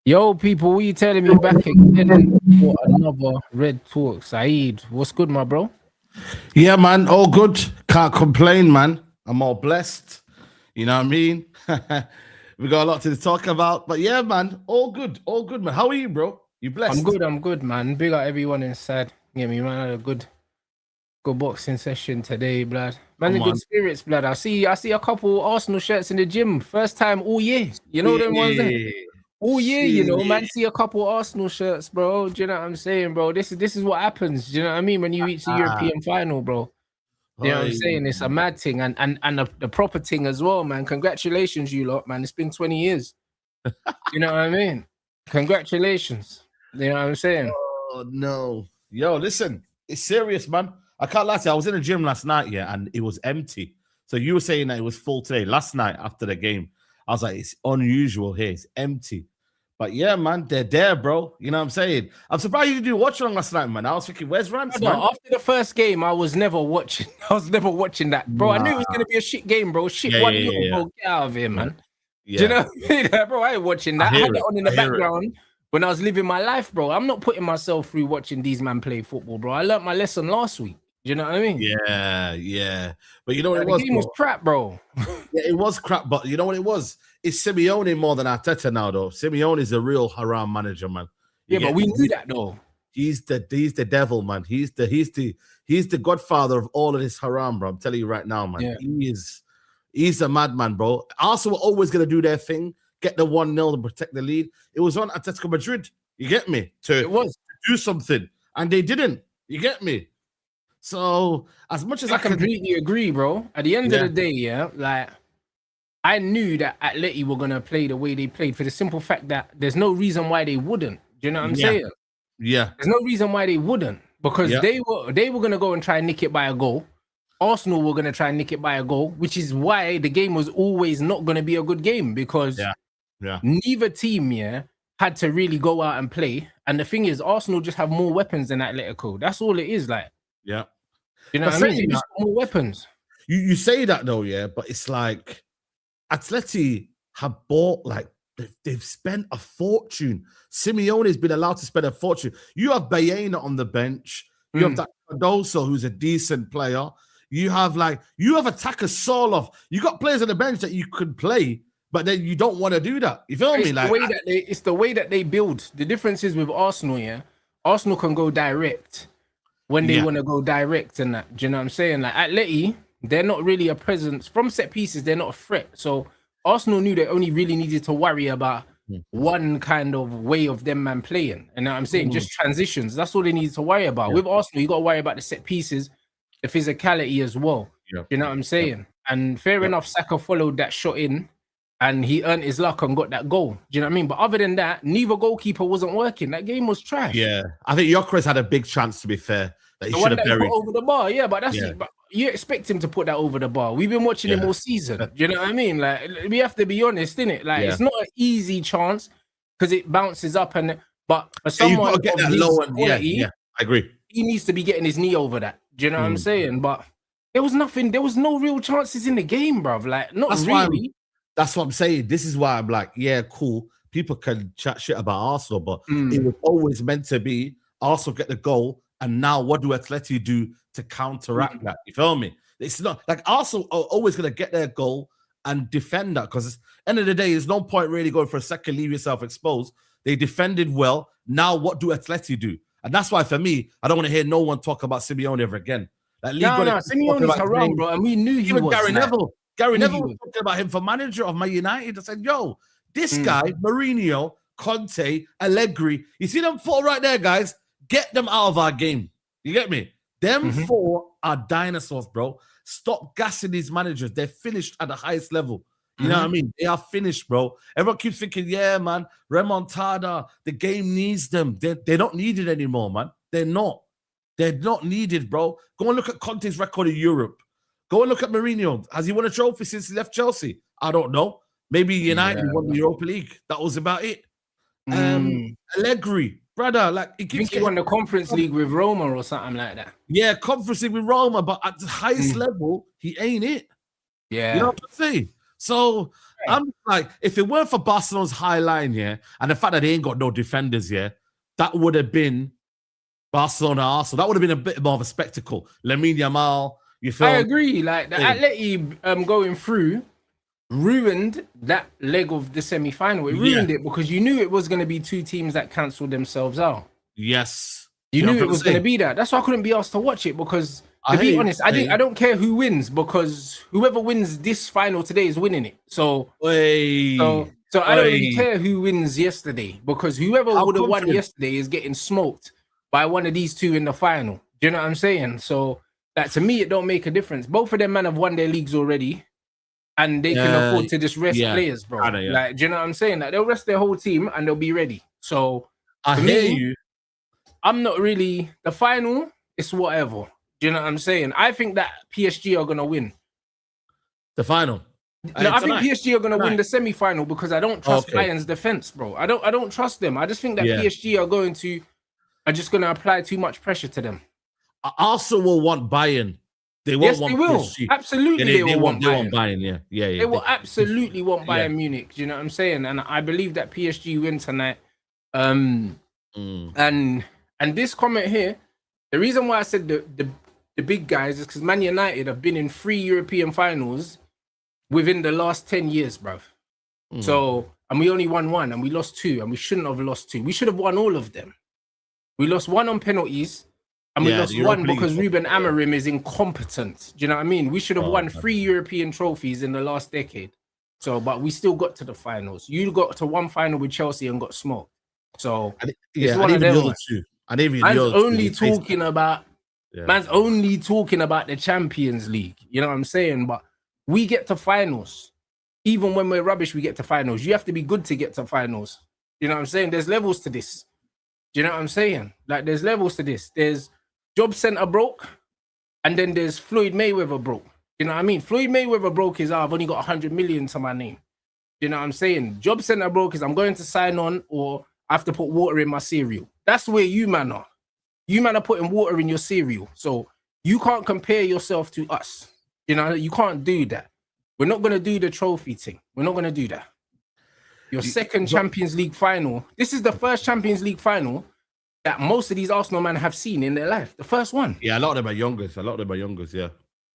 Yo, people, what you telling me back again for another Red Talk? Saeed, what's good, my bro? Yeah, man, all good. Can't complain, man. I'm all blessed. You know what I mean? We got a lot to talk about, but yeah, man, all good, man. How are you, bro? You blessed? I'm good, man. Big up everyone inside. Get me, man. Had a good boxing session today, blood. Man, Come in good on. spirits, blood. I see a couple Arsenal shirts in the gym. First time all year. You know them ones there? Shit. All year, Shit. man. See a couple Arsenal shirts, bro. Do you know what I'm saying, bro? This is what happens. Do you know what I mean? When you reach the Ah, European final, bro. You know what I'm oi. saying? It's a mad thing and the proper thing as well, man. Congratulations, you lot, man. It's been 20 years. You know what I mean? Congratulations. You know what I'm saying? Oh no. Yo, listen, it's serious, man. I can't lie to you. I was in the gym last night, yeah, and it was empty. So you were saying that it was full today. Last night after the game, I was like, it's unusual here. It's empty. But yeah, man, they're there, bro. You know what I'm saying? I'm surprised you didn't watch along last night, man. I was thinking, where's Rants, No, man? after the first game, I was never watching. I was never watching that, bro. I knew it was gonna be a shit game, bro. Shit, Yeah, 1-0, yeah. bro. Get out of here, man. Yeah. Do you know what I mean? Bro, I ain't watching that. I had hear it it. on in the I hear it. background when I was living my life, bro. I'm not putting myself through watching these man play football, bro. I learned my lesson last week. Do you know what I mean? Yeah. But you know what it The was, game was bro? crap, bro. Yeah, it was crap, but you know what it was? It's Simeone more than Arteta now, though. Simeone is a real haram manager, man. You Yeah, but get we me? knew that though. He's the devil, man. He's the godfather of all of this haram, bro. I'm telling you right now, man. Yeah. He's a madman, bro. Arsenal were always gonna do their thing, get the 1-0 and protect the lead. It was on Atletico Madrid, you get me, It to was. do something, and they didn't. You get me? So as much as I I can, completely agree, bro. At the end of Yeah. the day, yeah, like I knew that Atleti were gonna play the way they played for the simple fact that there's no reason why they wouldn't. Do you know what I'm Yeah. saying? yeah, There's no reason why they wouldn't because Yeah. they were gonna go and try and nick it by a goal. Arsenal were gonna try and nick it by a goal, which is why the game was always not gonna be a good game because Yeah. neither team, had to really go out and play. And the thing is, Arsenal just have more weapons than Atletico. That's all it is. Like, yeah. you know But what I mean? They saying just got more weapons. You say that though, yeah, but it's like Atleti have bought like they've spent a fortune. Simeone's been allowed to spend a fortune. You have Bayena on the bench. You have that Cardoso, who's a decent player. You have attacker Soloff. You got players on the bench that you could play, but then you don't want to do that. You feel me? It's the way that they build. The difference is with Arsenal, Arsenal can go direct when they want to go direct and that. Do you know what I'm saying? Like Atleti, they're not really a presence from set pieces. They're not a threat. So Arsenal knew they only really needed to worry about one kind of way of them man playing. And I'm saying just transitions. That's all they needed to worry about. With Arsenal, you got to worry about the set pieces, the physicality as well. Yeah. You know what I'm saying? And fair enough, Saka followed that shot in and he earned his luck and got that goal. Do you know what I mean? But other than that, neither goalkeeper wasn't working. That game was trash. Yeah, I think Gyökeres had a big chance, to be fair, that he The should one have that he buried. put over the bar, yeah, but that's it. But you expect him to put that over the bar. We've been watching him all season. Do you know what I mean? Like, we have to be honest, innit? Like, it's not an easy chance because it bounces up but for So you someone got to get of that his low and quality, I agree. he needs to be getting his knee over that. Do you know what I'm saying? But there was no real chances in the game, bruv. Like, not really. That's what I'm saying. This is why I'm like, yeah, cool. People can chat shit about Arsenal, but it was always meant to be Arsenal get the goal, and now what do Atleti do to counteract that? You feel me? It's not like Arsenal are always going to get their goal and defend that because end of the day, there's no point really going for a second, leave yourself exposed. They defended well. Now what do Atleti do? And that's why for me, I don't want to hear no one talk about Simeone ever again. Like, Simeone's haram, bro, and we knew he was. Gary Neville. Gary Neville was was. talking about him for manager of Man United. I said, yo, this guy, Mourinho, Conte, Allegri, you see them four right there, guys? Get them out of our game. You get me? Them four are dinosaurs, bro. Stop gassing these managers. They're finished at the highest level. You know what I mean? They are finished, bro. Everyone keeps thinking, yeah, man, remontada, the game needs them. They're not needed anymore, man. They're not. They're not needed, bro. Go and look at Conte's record in Europe. Go and look at Mourinho. Has he won a trophy since he left Chelsea? I don't know. Maybe United won the Europa League. That was about it. Allegri, brother, like I think he won the Conference League with Roma or something like that. Yeah, Conference League with Roma, but at the highest level, he ain't it. Yeah. You know what I'm saying? So Right. I'm like, if it weren't for Barcelona's high line, yeah, and the fact that they ain't got no defenders, yeah, that would have been Barcelona Arsenal. That would have been a bit more of a spectacle. Lamine Yamal, you feel? I agree. Like the Atleti going through ruined that leg of the semi-final. It ruined it because you knew it was going to be two teams that cancelled themselves out. Yes. You knew it was going to be that. That's why I couldn't be asked to watch it because, to be honest, I don't care who wins because whoever wins this final today is winning it. So I don't really care who wins yesterday because whoever would have won yesterday is getting smoked by one of these two in the final. Do you know what I'm saying? So that to me, it don't make a difference. Both of them men have won their leagues already. And they can afford to just rest players, bro. Like, do you know what I'm saying? Like, they'll rest their whole team and they'll be ready. So, I hear you. I'm not really the final. It's whatever. Do you know what I'm saying? I think that PSG are gonna win the final. No, I think PSG are gonna win the semi-final because I don't trust Bayern's defense, bro. I don't trust them. I just think that PSG are just gonna apply too much pressure to them. Arsenal will want Bayern. They won't want PSG. Absolutely, they will want Bayern. Yeah. They will absolutely want Bayern Munich. Do you know what I'm saying? And I believe that PSG win tonight. And this comment here, the reason why I said the big guys is because Man United have been in 3 European finals within the last 10 years, bruv. So, and we only won 1 and we lost 2 and we shouldn't have lost 2. We should have won all of them. We lost 1 on penalties. And we lost 1 because Ruben Amorim is incompetent. Do you know what I mean? We should have won 3 European trophies in the last decade. So, but we still got to the finals. You got to 1 final with Chelsea and got smoked. So, it's one of them. Man's only talking about the Champions League. You know what I'm saying? But we get to finals. Even when we're rubbish, we get to finals. You have to be good to get to finals. You know what I'm saying? There's levels to this. Do you know what I'm saying? Like, there's levels to this. There's Job Center broke, and then there's Floyd Mayweather broke. You know what I mean? Floyd Mayweather broke is I've only got 100 million to my name. You know what I'm saying? Job Center broke is I'm going to sign on or I have to put water in my cereal. That's where you man are. You man are putting water in your cereal. So you can't compare yourself to us. You know, you can't do that. We're not going to do the trophy thing. We're not going to do that. Your second Champions League final. This is the first Champions League final that most of these Arsenal men have seen in their life. The first one. Yeah, a lot of them are youngers. Yeah.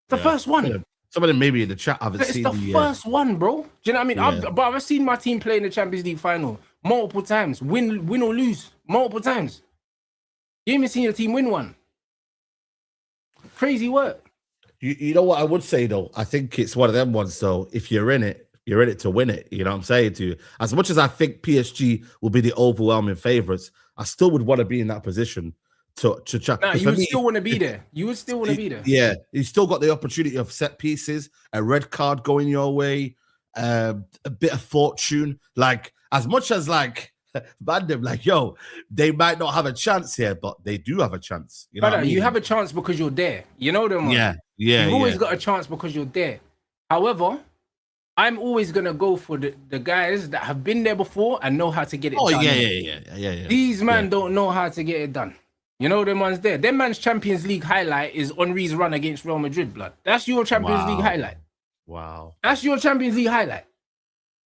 The first one. Some of them maybe in the chat haven't seen the first one, bro. Do you know what I mean? I've seen my team play in the Champions League final multiple times. Win or lose. Multiple times. You ain't even seen your team win one. Crazy work. You know what I would say, though? I think it's one of them ones, though. If you're in it, you're in it to win it. You know what I'm saying to you? As much as I think PSG will be the overwhelming favourites, I still would want to be in that position to try. Nah, you would still want to be there. You would still want to be there. Yeah, you still got the opportunity of set pieces, a red card going your way, a bit of fortune. Like, as much as like, Bandem, like, yo, they might not have a chance here, but they do have a chance. You know what I mean? You have a chance because you're there. You know them. Yeah. You've always got a chance because you're there. However, I'm always gonna go for the guys that have been there before and know how to get it done. Yeah. These men don't know how to get it done. You know them ones there. Them man's Champions League highlight is Henry's run against Real Madrid, blood. That's your Champions League highlight. Wow. That's your Champions League highlight.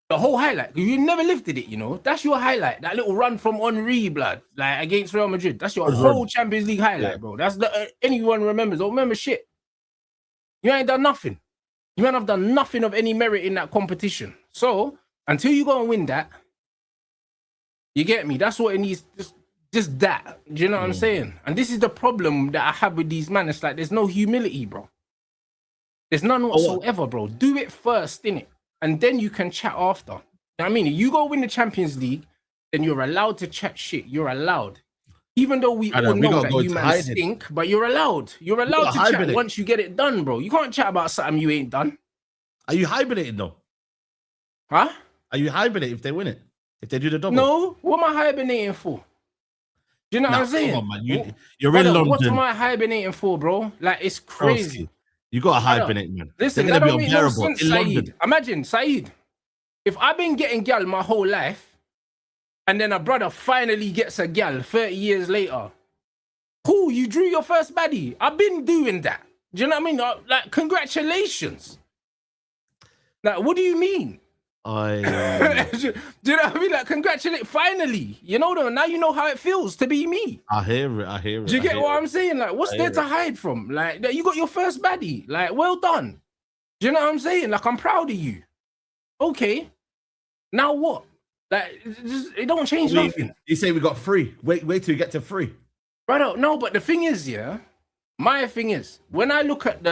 The whole highlight. You never lifted it, you know. That's your highlight. That little run from Henry, blood, like against Real Madrid. That's your whole Champions League highlight, bro. That's anyone remembers. Don't remember shit. You ain't done nothing. You ain't have done nothing of any merit in that competition. So until you go and win that, you get me. That's what it needs. Just that. Do you know what I'm saying? And this is the problem that I have with these men. It's like there's no humility, bro. There's none whatsoever, bro. Do it first, innit? And then you can chat after. You know what I mean? If you go win the Champions League, then you're allowed to chat shit. You're allowed. Even though we all know that you man stink, but you're allowed. You're allowed to chat once you get it done, bro. You can't chat about something you ain't done. Are you hibernating, though? Huh? Are you hibernating if they win it? If they do the double? No. What am I hibernating for? Do you know what I'm saying? Come on, man. You're in London. What am I hibernating for, bro? Like, it's crazy. You got to hibernate, man. Listen, that don't make no sense, Saeed. Imagine, Saeed, if I've been getting gal my whole life, and then a brother finally gets a gal 30 years later. Cool, you drew your first baddie. I've been doing that. Do you know what I mean? Like, congratulations. Like, what do you mean? I Do you know what I mean? Like, congratulate, finally. You know, though, now you know how it feels to be me. hear it. Do you get what I'm saying? Like, what's there to hide from? Like, you got your first baddie. Like, well done. Do you know what I'm saying? Like, I'm proud of you. Okay. Now what? Like, it don't change nothing. You say we got 3. Wait till you get to 3. Right. No, but the thing is, yeah, my thing is, when I look at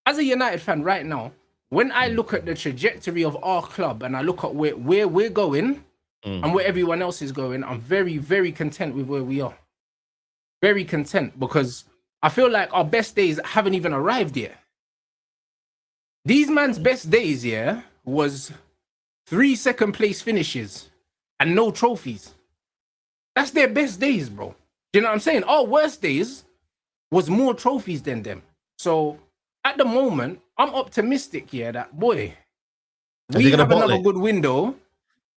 as a United fan right now, when I look at the trajectory of our club and I look at where we're going and where everyone else is going, I'm very, very content with where we are. Very content, because I feel like our best days haven't even arrived yet. These man's best days, yeah, was 3 second place finishes and no trophies. That's their best days, bro. Do you know what I'm saying? Our worst days was more trophies than them. So at the moment, I'm optimistic, yeah, that boy, we have another good window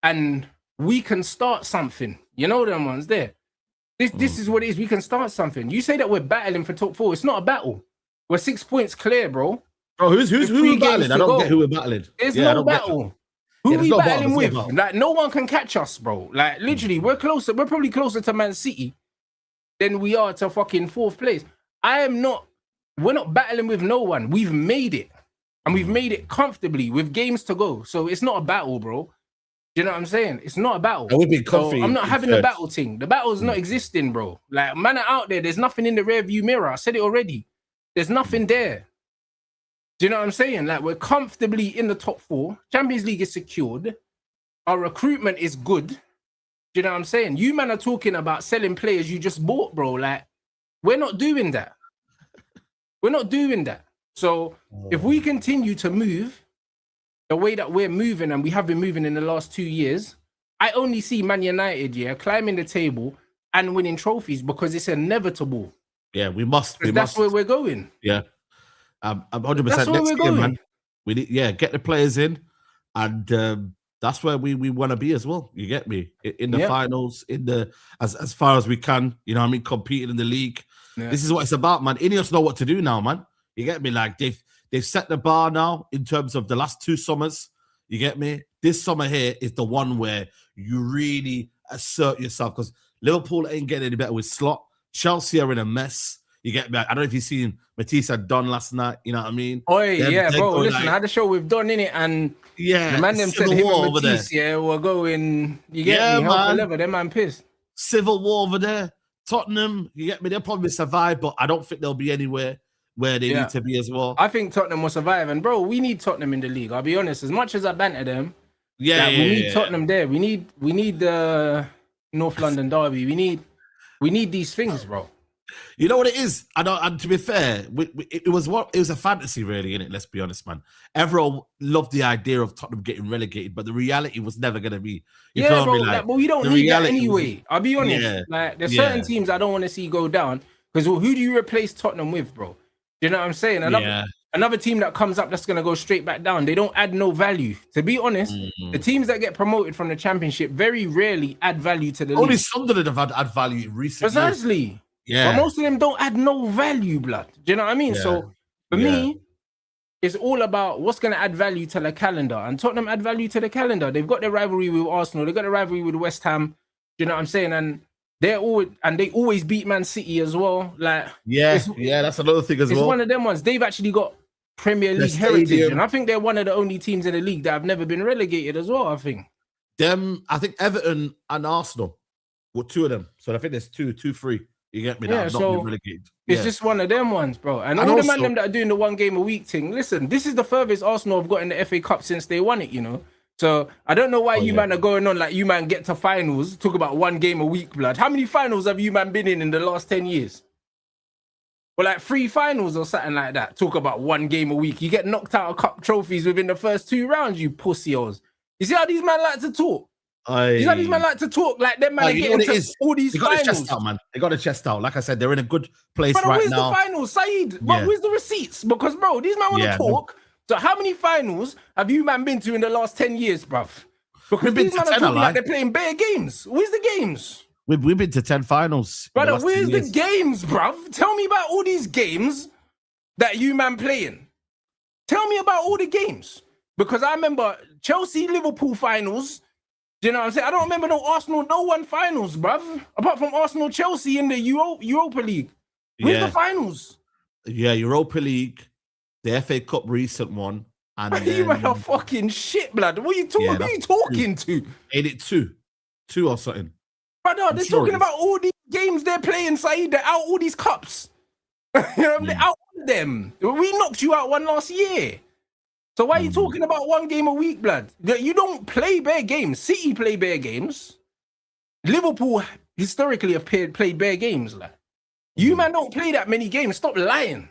and we can start something. You know them ones there. This is what it is. We can start something. You say that we're battling for top 4. It's not a battle. We're 6 points clear, bro. Bro, who we battling? I don't get who we're battling. There's no battle. Who we battling with? Like, no one can catch us, bro. Like, literally, we're closer. We're probably closer to Man City than we are to fucking 4th place. We're not battling with no one. We've made it. And we've made it comfortably with games to go. So it's not a battle, bro. Do you know what I'm saying? It's not a battle. We've been comfy. So I'm not having the battle thing. The battle's not existing, bro. Like, man are out there. There's nothing in the rear view mirror. I said it already. There's nothing there. Do you know what I'm saying? Like, we're comfortably in the top 4. Champions League is secured. Our recruitment is good. Do you know what I'm saying? You man are talking about selling players you just bought, bro. Like, we're not doing that. We're not doing that. So if we continue to move the way that we're moving, and we have been moving in the last 2 years, I only see Man United, yeah, climbing the table and winning trophies, because it's inevitable. Yeah, we must. That's where we're going. Yeah. I'm 100%. That's where we're going. Man, we need, get the players in, and that's where we want to be as well. You get me? In the finals, in the as far as we can. You know what I mean? Competing in the league. Yeah. This is what it's about, man. Ineos know what to do now, man. You get me? Like, they've set the bar now in terms of the last 2 summers. You get me? This summer here is the one where you really assert yourself, because Liverpool ain't getting any better with Slot. Chelsea are in a mess. You get me? I don't know if you've seen Matisse had done last night. You know what I mean? Oh yeah, bro. Listen, I had a show with Don in it, and the man them said him and Matisse, we're going. You get me? Hell forever. Them man pissed. Civil war over there. Tottenham, you get me? They'll probably survive, but I don't think they'll be anywhere where they need to be as well. I think Tottenham will survive, and bro, we need Tottenham in the league. I'll be honest. As much as I banter them, we need Tottenham there. We need the North London derby. We need these things, bro. You know what it is? And to be fair, it was a fantasy, really, innit? Let's be honest, man. Everyone loved the idea of Tottenham getting relegated, but the reality was never going to be. You feel me? Like, but we don't need that anyway. I'll be honest. Yeah, like, there's certain teams I don't want to see go down, because who do you replace Tottenham with, bro? Do you know what I'm saying? Another team that comes up that's going to go straight back down, they don't add no value. To be honest, the teams that get promoted from the Championship very rarely add value to the league. Only Sunderland have had value recently. Precisely. Yeah. But most of them don't add no value, blood. Do you know what I mean? Yeah. So for me, it's all about what's going to add value to the calendar. And Tottenham add value to the calendar. They've got their rivalry with Arsenal. They've got a rivalry with West Ham. Do you know what I'm saying? And they always beat Man City as well. Like, that's another thing as well. It's one of them ones. They've actually got Premier League heritage, and I think they're one of the only teams in the league that have never been relegated as well. I think Everton and Arsenal were 2 of them. So I think there's 2, 3. You get me? Not been relegated. It's just one of them ones, bro. And all the man them that are doing the 1 game a week thing. Listen, this is the furthest Arsenal have got in the FA Cup since they won it. You know. So I don't know why you man are going on like you man get to finals. Talk about 1 game a week, blood. How many finals have you man been in the last 10 years? Well, like 3 finals or something like that. Talk about 1 game a week. You get knocked out of cup trophies within the first 2 rounds, you pussios. You see how these men like to talk? You see how these men like to talk? Like them man get into all these finals. They got the chest out, man. They got the chest out. Like I said, they're in a good place right now. Where's the finals, Saeed? But where's the receipts? Because, bro, these men want to talk. So how many finals have you man been to in the last 10 years, bruv? Because these men are talking like they're playing bare games. Where's the games? We've been to 10 finals. Brother, where's the games, bruv? Tell me about all these games that you man playing. Tell me about all the games. Because I remember Chelsea Liverpool finals. Do you know what I'm saying? I don't remember no Arsenal, no one finals, bruv. Apart from Arsenal Chelsea in the Europa League. Where's the finals? Yeah, Europa League, the FA Cup recent one. And you man are fucking shit, blood. What are you talking? Who are you talking to? Ain't it two or something? Brother, they're talking about all these games they're playing, Saeed. They're out all these cups. You know, they're out of them. We knocked you out one last year. So why are you talking about one game a week, blood? You don't play bare games. City play bare games. Liverpool historically have played bare games, like. You man don't play that many games. Stop lying.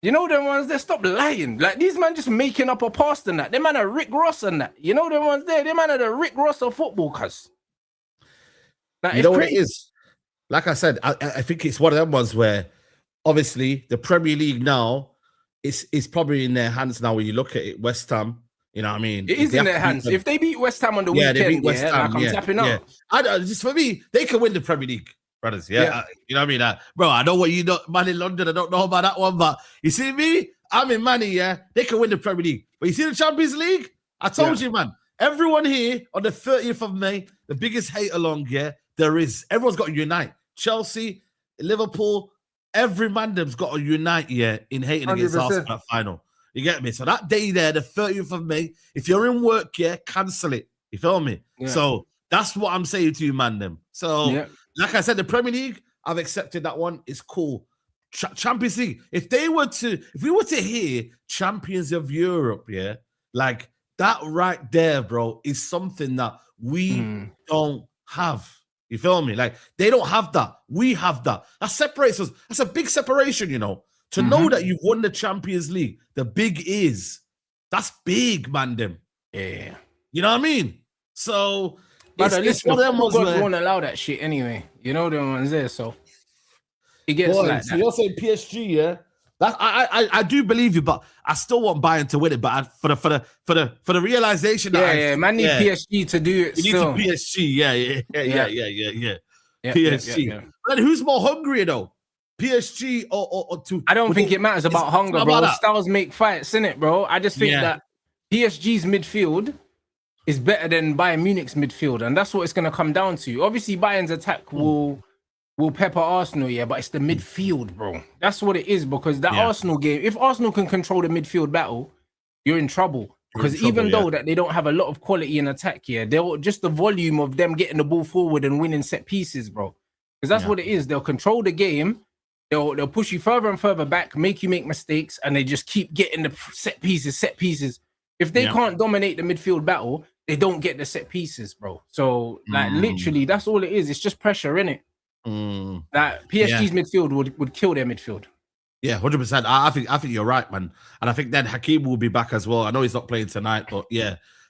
You know them ones there, stop lying. Like these man just making up a past and that. Them man are Rick Ross and that. You know them ones there, them man are the Rick Ross of football, cuz. Like, you know what it is? Like I said, I think it's one of them ones where obviously the Premier League now is probably in their hands now when you look at it. West Ham, you know what I mean? It is in their hands. If they beat West Ham on the weekend, they beat West Ham, like I'm tapping out. Just for me, they can win the Premier League. Brothers, you know what I mean? Bro, I know what you know, man in London. I don't know about that one, but you see me? I'm in money, they can win the Premier League. But you see the Champions League? I told you, man. Everyone here on the 30th of May, the biggest hate along, there is. Everyone's got to unite. Chelsea, Liverpool, every man them's got to unite, in hating 100%. Against Arsenal at that final. You get me? So that day there, the 30th of May, if you're in work, cancel it. You feel me? Yeah. So that's what I'm saying to you, man, them. So... Like I said, the Premier League, I've accepted that one. It's cool. Champions League. If we were to hear Champions of Europe, like that right there, bro, is something that we don't have. You feel me? Like they don't have that. We have that. That separates us. That's a big separation, you know. To know that you've won the Champions League, the big is. That's big, man, them. Yeah. You know what I mean? So... It's one of them ones where won't allow that shit anyway. You know them ones there, so it gets like so that. You're saying PSG, That I do believe you, but I still want Bayern to win it. But for the realization that man need PSG to do it. You need PSG, yeah. PSG. Yeah. But then who's more hungry though? PSG or to? I don't think it matters about hunger, bro. Styles make fights, innit, bro? I just think that PSG's midfield is better than Bayern Munich's midfield, and that's what it's going to come down to. Obviously, Bayern's attack will pepper Arsenal, but it's the midfield, bro. That's what it is, because that Arsenal game, if Arsenal can control the midfield battle, you're in trouble. Because even though that they don't have a lot of quality in attack here, they'll just the volume of them getting the ball forward and winning set pieces, bro. Because that's what it is. They'll control the game, they'll push you further and further back, make you make mistakes, and they just keep getting the set pieces. If they can't dominate the midfield battle, they don't get the set pieces, bro. So, like, literally, that's all it is. It's just pressure, innit? That PSG's midfield would kill their midfield. Yeah, 100%. I think you're right, man. And I think then Hakim will be back as well. I know he's not playing tonight, but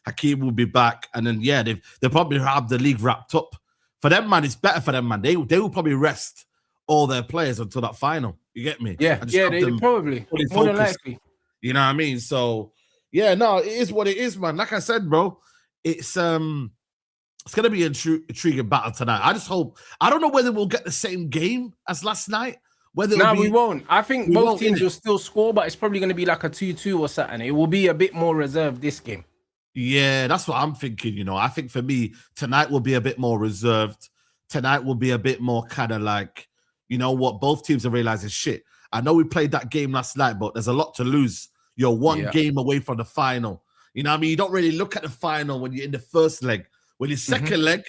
Hakim will be back. And then they'll probably have the league wrapped up. For them, man, it's better for them, man. They will probably rest all their players until that final. You get me? Yeah, they probably more than likely. You know what I mean? So it is what it is, man. Like I said, bro, it's gonna be an intriguing battle tonight. I just hope. I don't know whether we'll get the same game as last night. We won't. I think both teams will still score, but it's probably going to be like a 2-2 or something. It will be a bit more reserved this game. Yeah, that's what I'm thinking. You know, I think for me tonight will be a bit more reserved. Tonight will be a bit more kind of like, you know what, both teams are realizing shit. I know we played that game last night, but there's a lot to lose. You're one game away from the final. You know what I mean? You don't really look at the final when you're in the first leg. When your second leg,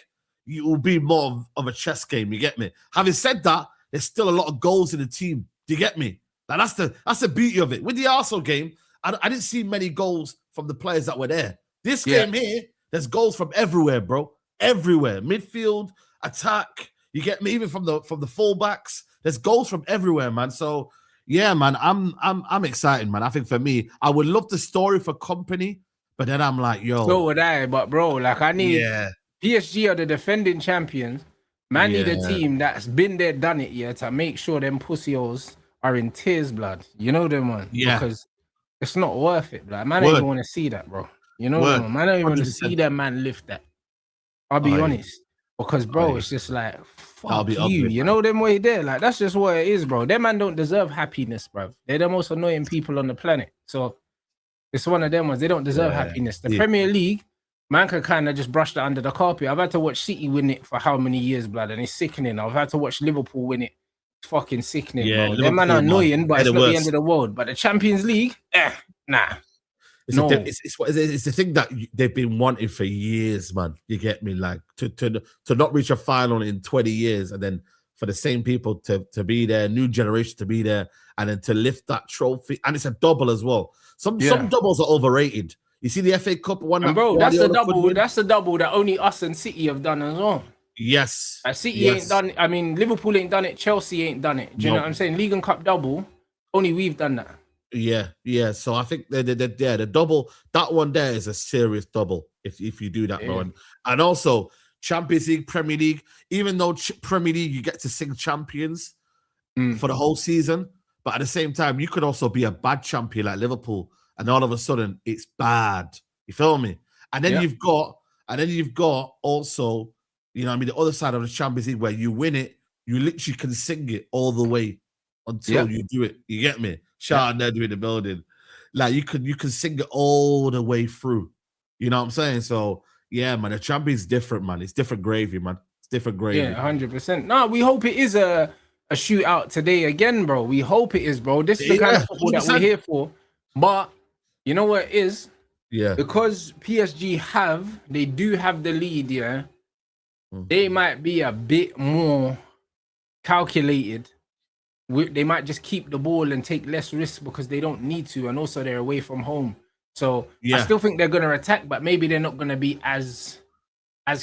you will be more of a chess game. You get me? Having said that, there's still a lot of goals in the team. Do you get me? Like that's the beauty of it. With the Arsenal game, I didn't see many goals from the players that were there. This game here, there's goals from everywhere, bro. Everywhere. Midfield, attack. You get me? Even from the fullbacks, there's goals from everywhere, man. So yeah, man, I'm excited, man. I think for me, I would love the story for Company, but then I'm like, yo. So would I, but bro, like I need PSG are the defending champions. Man, need a team that's been there, done it, to make sure them pussios are in tears, blood. You know them, man. Yeah. Because it's not worth it, blood. Man, don't even want to see that, bro. You know them, man. I don't even want to see that man lift that. I'll be honest. Because, bro, it's just like, fuck you. Ugly, you know them way there. Like, that's just what it is, bro. Them man don't deserve happiness, bro. They're the most annoying people on the planet. So, It's one of them ones. They don't deserve happiness. The Premier League, man can kind of just brush that under the carpet. I've had to watch City win it for how many years, blood, and it's sickening. I've had to watch Liverpool win it. It's fucking sickening, bro. Them man are annoying, but it's not the end of the world. But the Champions League, nah. It's the thing that they've been wanting for years, man. You get me? Like to not reach a final in 20 years, and then for the same people to be there, new generation to be there, and then to lift that trophy. And it's a double as well. Some doubles are overrated. You see the FA Cup one, and bro. That's a double. That's a double that only us and City have done as well. Yes, City ain't done. I mean, Liverpool ain't done it. Chelsea ain't done it. Do you know what I'm saying? League and Cup double, only we've done that. Yeah. So I think the double, that one there is a serious double if you do that, bro. And also Champions League, Premier League. Even though Premier League you get to sing champions for the whole season, but at the same time you could also be a bad champion like Liverpool, and all of a sudden it's bad. You feel me? And then you've got also, you know what I mean, the other side of the Champions League where you win it, you literally can sing it all the way until you do it. You get me? Shout out there in the building. Like you can sing it all the way through. You know what I'm saying? So yeah, man, the Champions different, man. It's different gravy, man. It's different gravy. Yeah, 100%. No, we hope it is a shootout today again, bro. We hope it is, bro. This is the kind of football that we're here for. But you know what it is? Yeah. Because PSG they do have the lead, yeah. They might be a bit more calculated. They might just keep the ball and take less risks because they don't need to, and also they're away from home. So I still think they're going to attack, but maybe they're not going to be as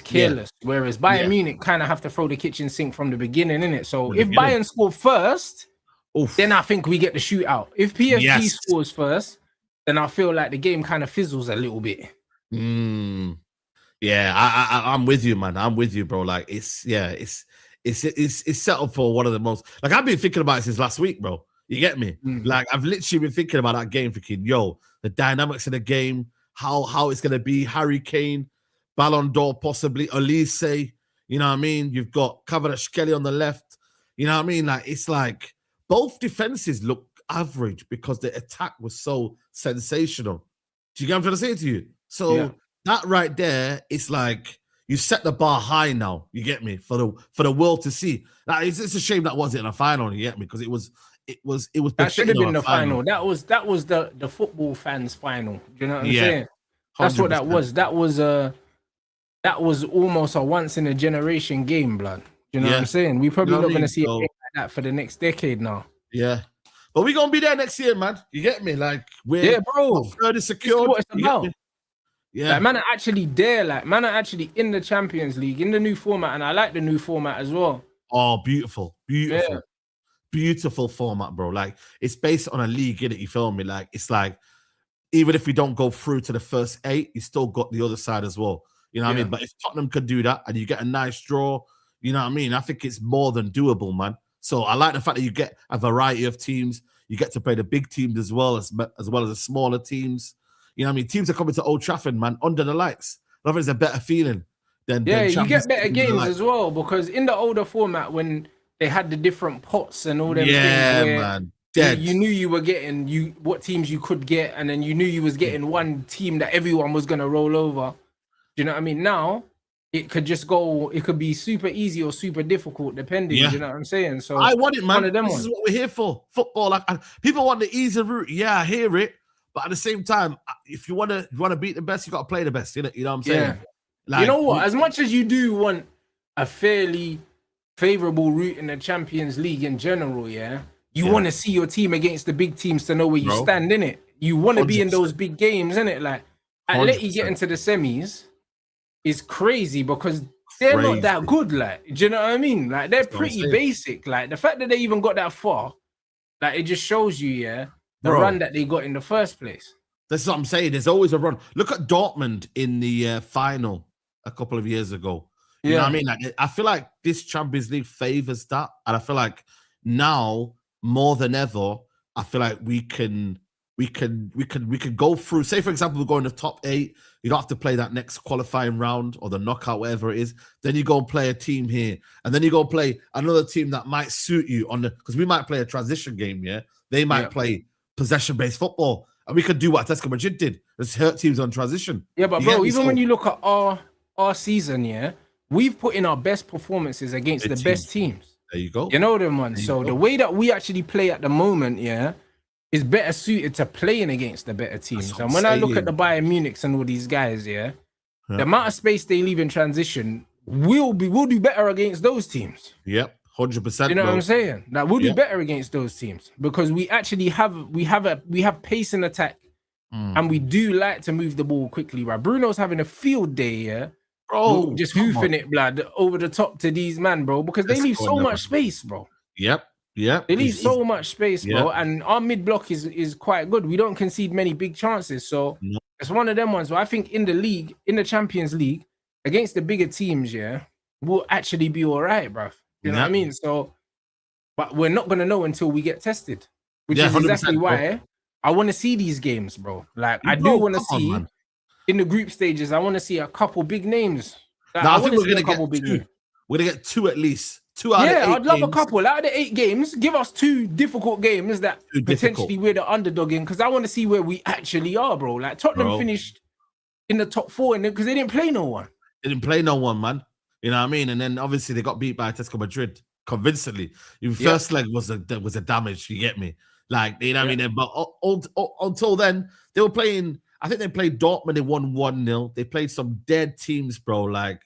careless. Whereas Bayern Munich kind of have to throw the kitchen sink from the beginning, innit? So if Bayern score first, then I think we get the shootout. If PSG scores first, then I feel like the game kind of fizzles a little bit. Yeah, I'm with you, man. I'm with you, bro. Like it's set up for one of the most. Like I've been thinking about it since last week, bro. You get me? Like I've literally been thinking about that game, thinking, yo, the dynamics of the game, how it's gonna be. Harry Kane, Ballon d'Or, possibly Elise. You know what I mean? You've got Kvaratskhelia on the left. You know what I mean? Like it's like both defenses look average because the attack was so sensational. Do you get what I'm trying to say to you? So that right there, it's like you set the bar high now. You get me? For the world to see. Like, it's a shame that wasn't in a final. You get me? Because it was. That should have been the final. That was the football fans' final. Do you know what I'm saying? That's 100%. What that was. That was almost a once in a generation game, blood. Do you know what I'm saying? We probably not going to see a game like that for the next decade now. Yeah. But we're gonna be there next year, man. You get me? Like we're further secured. What it's about. Yeah, like, man are actually there. Like man are actually in the Champions League in the new format, and I like the new format as well. Oh, beautiful format, bro. Like it's based on a league, innit? You feel me? Like it's like even if we don't go through to the first 8, you still got the other side as well. You know what I mean? But if Tottenham could do that and you get a nice draw, you know what I mean? I think it's more than doable, man. So I like the fact that you get a variety of teams. You get to play the big teams as well as the smaller teams. You know what I mean? Teams are coming to Old Trafford, man, under the lights. Nothing is a better feeling than you get better games as well because in the older format when they had the different pots and all them things where man. You knew you were getting what teams you could get, and then you knew you was getting one team that everyone was gonna roll over. Do you know what I mean? Now it could just go. It could be super easy or super difficult, depending. You know what I'm saying? So I want it, man. This is what we're here for. Football. Like people want the easy route. Yeah, I hear it. But at the same time, if you want to beat the best, you got to play the best. You know what I'm saying? Like, you know what? As much as you do want a fairly favorable route in the Champions League in general, you want to see your team against the big teams to know where you stand in it. You want to be in those big games, innit? Like, and let you get into the semis is crazy because they're not that good. Like, do you know what I mean? Like, they're pretty basic. Like, the fact that they even got that far, like, it just shows you, the run that they got in the first place. That's what I'm saying. There's always a run. Look at Dortmund in the final a couple of years ago. You know what I mean? Like, I feel like this Champions League favors that, and I feel like now more than ever, I feel like we can go through. Say, for example, we go in the top 8. You don't have to play that next qualifying round or the knockout, whatever it is. Then you go and play a team here, and then you go play another team that might suit you on the because we might play a transition game. Yeah, they might play possession-based football. And we could do what Atletico Madrid did. Let's hurt teams on transition. Yeah, but bro, even when you look at our season, yeah, we've put in our best performances against the best teams. There you go. You know them ones. So the way that we actually play at the moment, yeah, is better suited to playing against the better teams. And when I look at the Bayern Munichs and all these guys, yeah, the amount of space they leave in transition, we'll do better against those teams. Yep, 100%. You know what I'm saying? Like we'll do better against those teams because we actually have pace in attack, and we do like to move the ball quickly. Right, Bruno's having a field day, yeah. Bro, just hoofing it, blood, over the top to these man, bro, because they leave so much space, bro. Yep. They leave so much space, bro, and our mid block is quite good. We don't concede many big chances, so it's one of them ones where I think in the league, in the Champions League, against the bigger teams, yeah, we'll actually be all right, bro. You know what I mean? So, but we're not gonna know until we get tested, which is exactly why I want to see these games, bro. Like I do want to see. In the group stages, I want to see a couple big names. Like, I think we're going to get two. We're going to get two at least. 2 out of 8 games. I'd love a couple. Out of the 8 games, give us 2 difficult games that potentially we're the underdog in, because I want to see where we actually are, bro. Like Tottenham finished in the top 4 because they didn't play no one. They didn't play no one, man. You know what I mean? And then obviously they got beat by Atletico Madrid convincingly. Your first leg was a damage, you get me? Like, you know what I mean? But until then, they were playing... I think they played Dortmund. They won 1-0. They played some dead teams, bro, like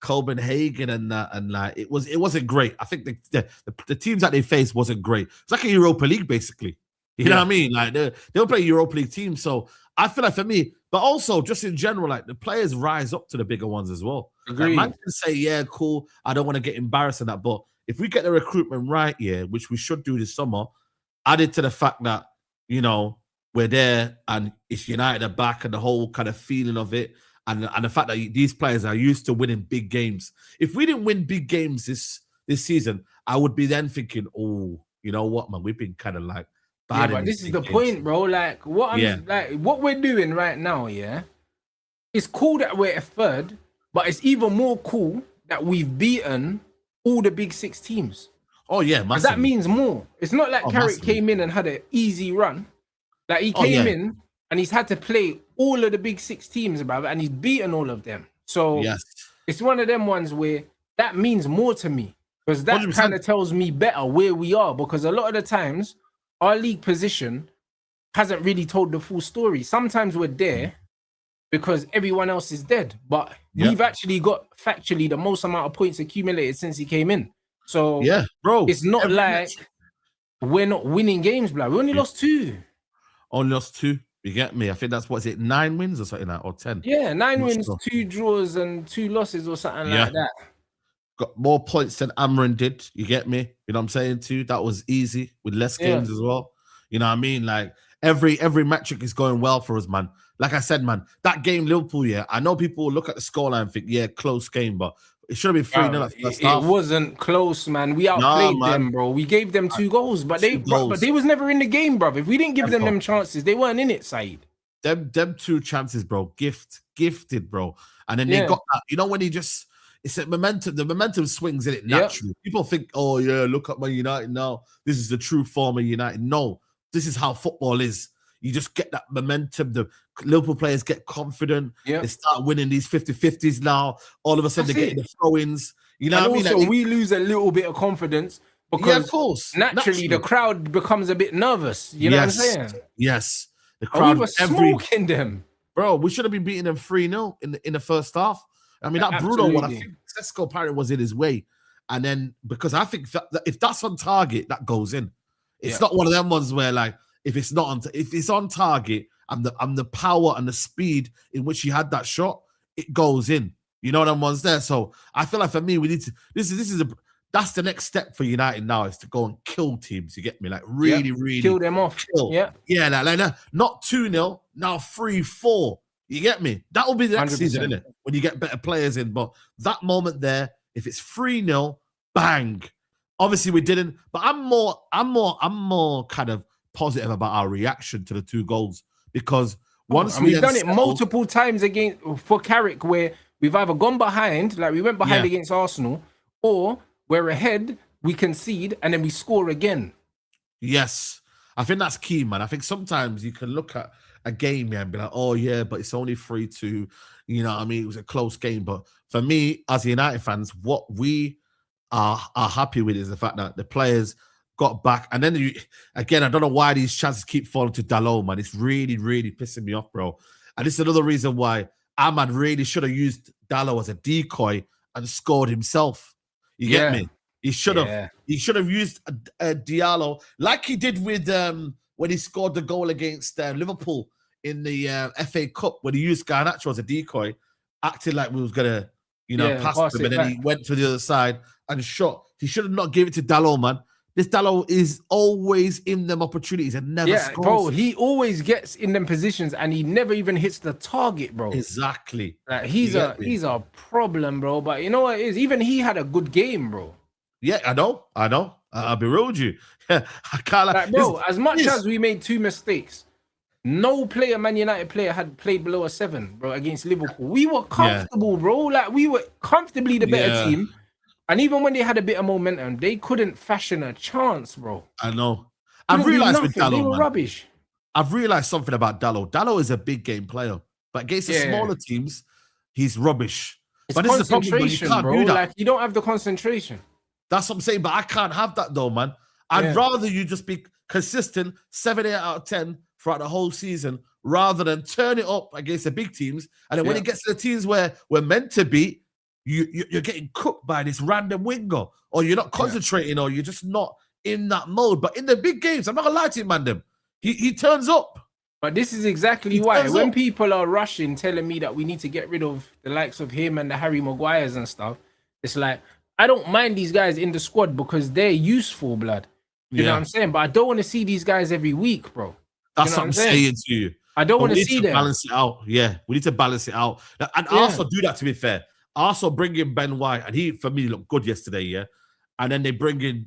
Copenhagen and that, and like it wasn't great. I think the teams that they faced wasn't great. It's like a Europa League, basically. You know what I mean? Like they'll play Europa League teams. So I feel like for me, but also just in general, like the players rise up to the bigger ones as well. Like, man can say, yeah, cool. I don't want to get embarrassed in that, but if we get the recruitment right, which we should do this summer, added to the fact that we're there and it's United are back and the whole kind of feeling of it and the fact that these players are used to winning big games. If we didn't win big games this season, I would be then thinking, oh, you know what, man, we've been kind of like bad. Yeah, but this is the point, bro. Like what we're doing right now, it's cool that we're a third, but it's even more cool that we've beaten all the big 6 teams. Oh yeah, massively. That means more. It's not like Carrick came in and had an easy run. Like he came in and he's had to play all of the big 6 teams, about it, and he's beaten all of them. So it's one of them ones where that means more to me because that kind of tells me better where we are. Because a lot of the times our league position hasn't really told the full story. Sometimes we're there because everyone else is dead, but we've actually got factually the most amount of points accumulated since he came in. So bro, it's not like we're not winning games, bro. We only lost 2. Only lost 2. You get me? I think that's 9 wins or something like that, or 10. Yeah, 9 wins, 2 draws, and 2 losses or something like that. Got more points than Amrin did. You get me? You know what I'm saying too? That was easy with less games as well. You know what I mean? Like every metric is going well for us, man. Like I said, man, that game Liverpool, I know people look at the scoreline and think, close game, but it should have been 3-0 at first half. It wasn't close, man. We outplayed them, bro. We gave them 2 goals, but they was never in the game, bro. If we didn't give them chances, they weren't in it, Saeed. Them 2 chances, bro. Gifted, bro. And then they got that. When it's a momentum. The momentum swings in it naturally. People think, oh yeah, look at Man United now. This is the true form of United. No, this is how football is. You just get that momentum. The Liverpool players get confident. They start winning these 50-50s now. All of a sudden, they're getting the throw-ins. You know what I mean? Also, we lose a little bit of confidence because of course. Naturally, the crowd becomes a bit nervous. You know what I'm saying? Yes. The crowd we were smoking them. Bro, we should have been beating them 3-0 in the first half. I mean, that Bruno one, I think Sesko apparently was in his way. And then, because I think that if that's on target, that goes in. It's not one of them ones where, like, if it's on target and the power and the speed in which he had that shot, it goes in. You know them ones there. So I feel like for me, we need to. That's the next step for United now, is to go and kill teams. You get me? Like really kill them off. Yeah, like not 2-0, now 3-4. You get me? That will be the next 100%. Season, isn't it? When you get better players in. But that moment there, if it's 3-0, bang. Obviously we didn't, but I'm more kind of positive about our reaction to the 2 goals, because once we've done it multiple times for Carrick, where we've either gone behind, like we went behind against Arsenal, or we're ahead, we concede, and then we score again. Yes. I think that's key, man. I think sometimes you can look at a game, and be like, oh, yeah, but it's only 3-2. You know what I mean? It was a close game. But for me, as United fans, what we are happy with is the fact that the players got back. And then, again, I don't know why these chances keep falling to Dalot, man. It's really, really pissing me off, bro. And this is another reason why Ahmad really should have used Dalot as a decoy and scored himself. You get me? He should have. Yeah. He should have used Diallo like he did with when he scored the goal against Liverpool in the FA Cup, when he used Garnacho as a decoy, acting like we was gonna, pass him, and then he went to the other side and shot. He should have not given it to Dalot, man. This Dalot is always in them opportunities and never scores. Bro, he always gets in them positions and he never even hits the target, bro. Exactly. Like he's a problem, bro. But you know what it is? Even he had a good game, bro. Yeah, I know. I'll be real with you. I can't like, bro, as much as we made 2 mistakes, no player, Man United player, had played below a 7, bro, against Liverpool. We were comfortable, bro. Like, we were comfortably the better team. And even when they had a bit of momentum, they couldn't fashion a chance, bro. I know. I've realized with Dalot, they were rubbish. I've realized something about Dalot. Dalot is a big game player, but against the smaller teams, he's rubbish. It's but this is the problem, you can't do that. Like, you don't have the concentration. That's what I'm saying, but I can't have that though, man. I'd rather you just be consistent, 7, 8 out of 10 throughout the whole season, rather than turn it up against the big teams. And then when it gets to the teams where we're meant to beat, you're getting cooked by this random winger, or you're not concentrating, or you're just not in that mode. But in the big games, I'm not gonna lie to you, man. He turns up. But this is exactly why when people are rushing, telling me that we need to get rid of the likes of him and the Harry Maguires and stuff, it's like, I don't mind these guys in the squad because they're useful, blood. You know what I'm saying? But I don't want to see these guys every week, bro. That's what I'm saying to you. I don't want to see them. Balance it out. Yeah, we need to balance it out. And Arsenal do that, to be fair. Arsenal bring in Ben White, and he, for me, looked good yesterday, And then they bring in,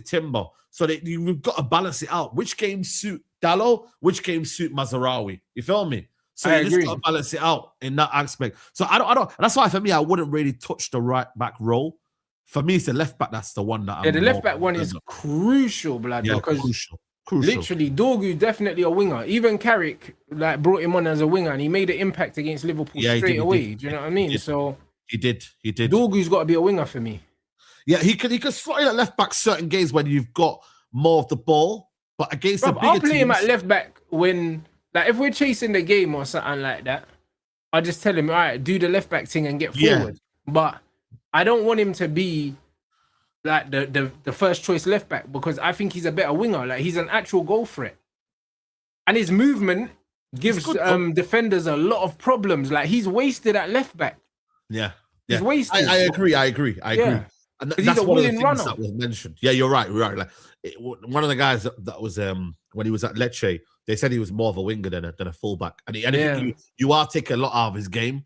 Timber. So we've got to balance it out. Which games suit Dalot? Which games suit Mazraoui? You feel me? So you just got to balance it out in that aspect. So I don't. That's why for me, I wouldn't really touch the right back role. For me, it's the left back. That's the one that. The left back one is crucial, blood. Yeah, because crucial. Literally, Dorgu definitely a winger. Even Carrick brought him on as a winger, and he made an impact against Liverpool straight away. Do you know what I mean? So he did. Dorgu's got to be a winger for me. Yeah, he could slot in at left back certain games when you've got more of the ball, but against the bigger I'll play teams, him at left back when, like, if we're chasing the game or something like that. I just tell him, all right, do the left back thing and get forward. But I don't want him to be like the first choice left back, because I think he's a better winger. Like, he's an actual goal threat, and his movement gives defenders a lot of problems. Like, he's wasted at left back. Yeah, he's wasted. I agree. Yeah. And that's one of the things that was mentioned. Yeah, you're right. Like, one of the guys that was when he was at Lecce, they said he was more of a winger than a fullback, and you are taking a lot out of his game,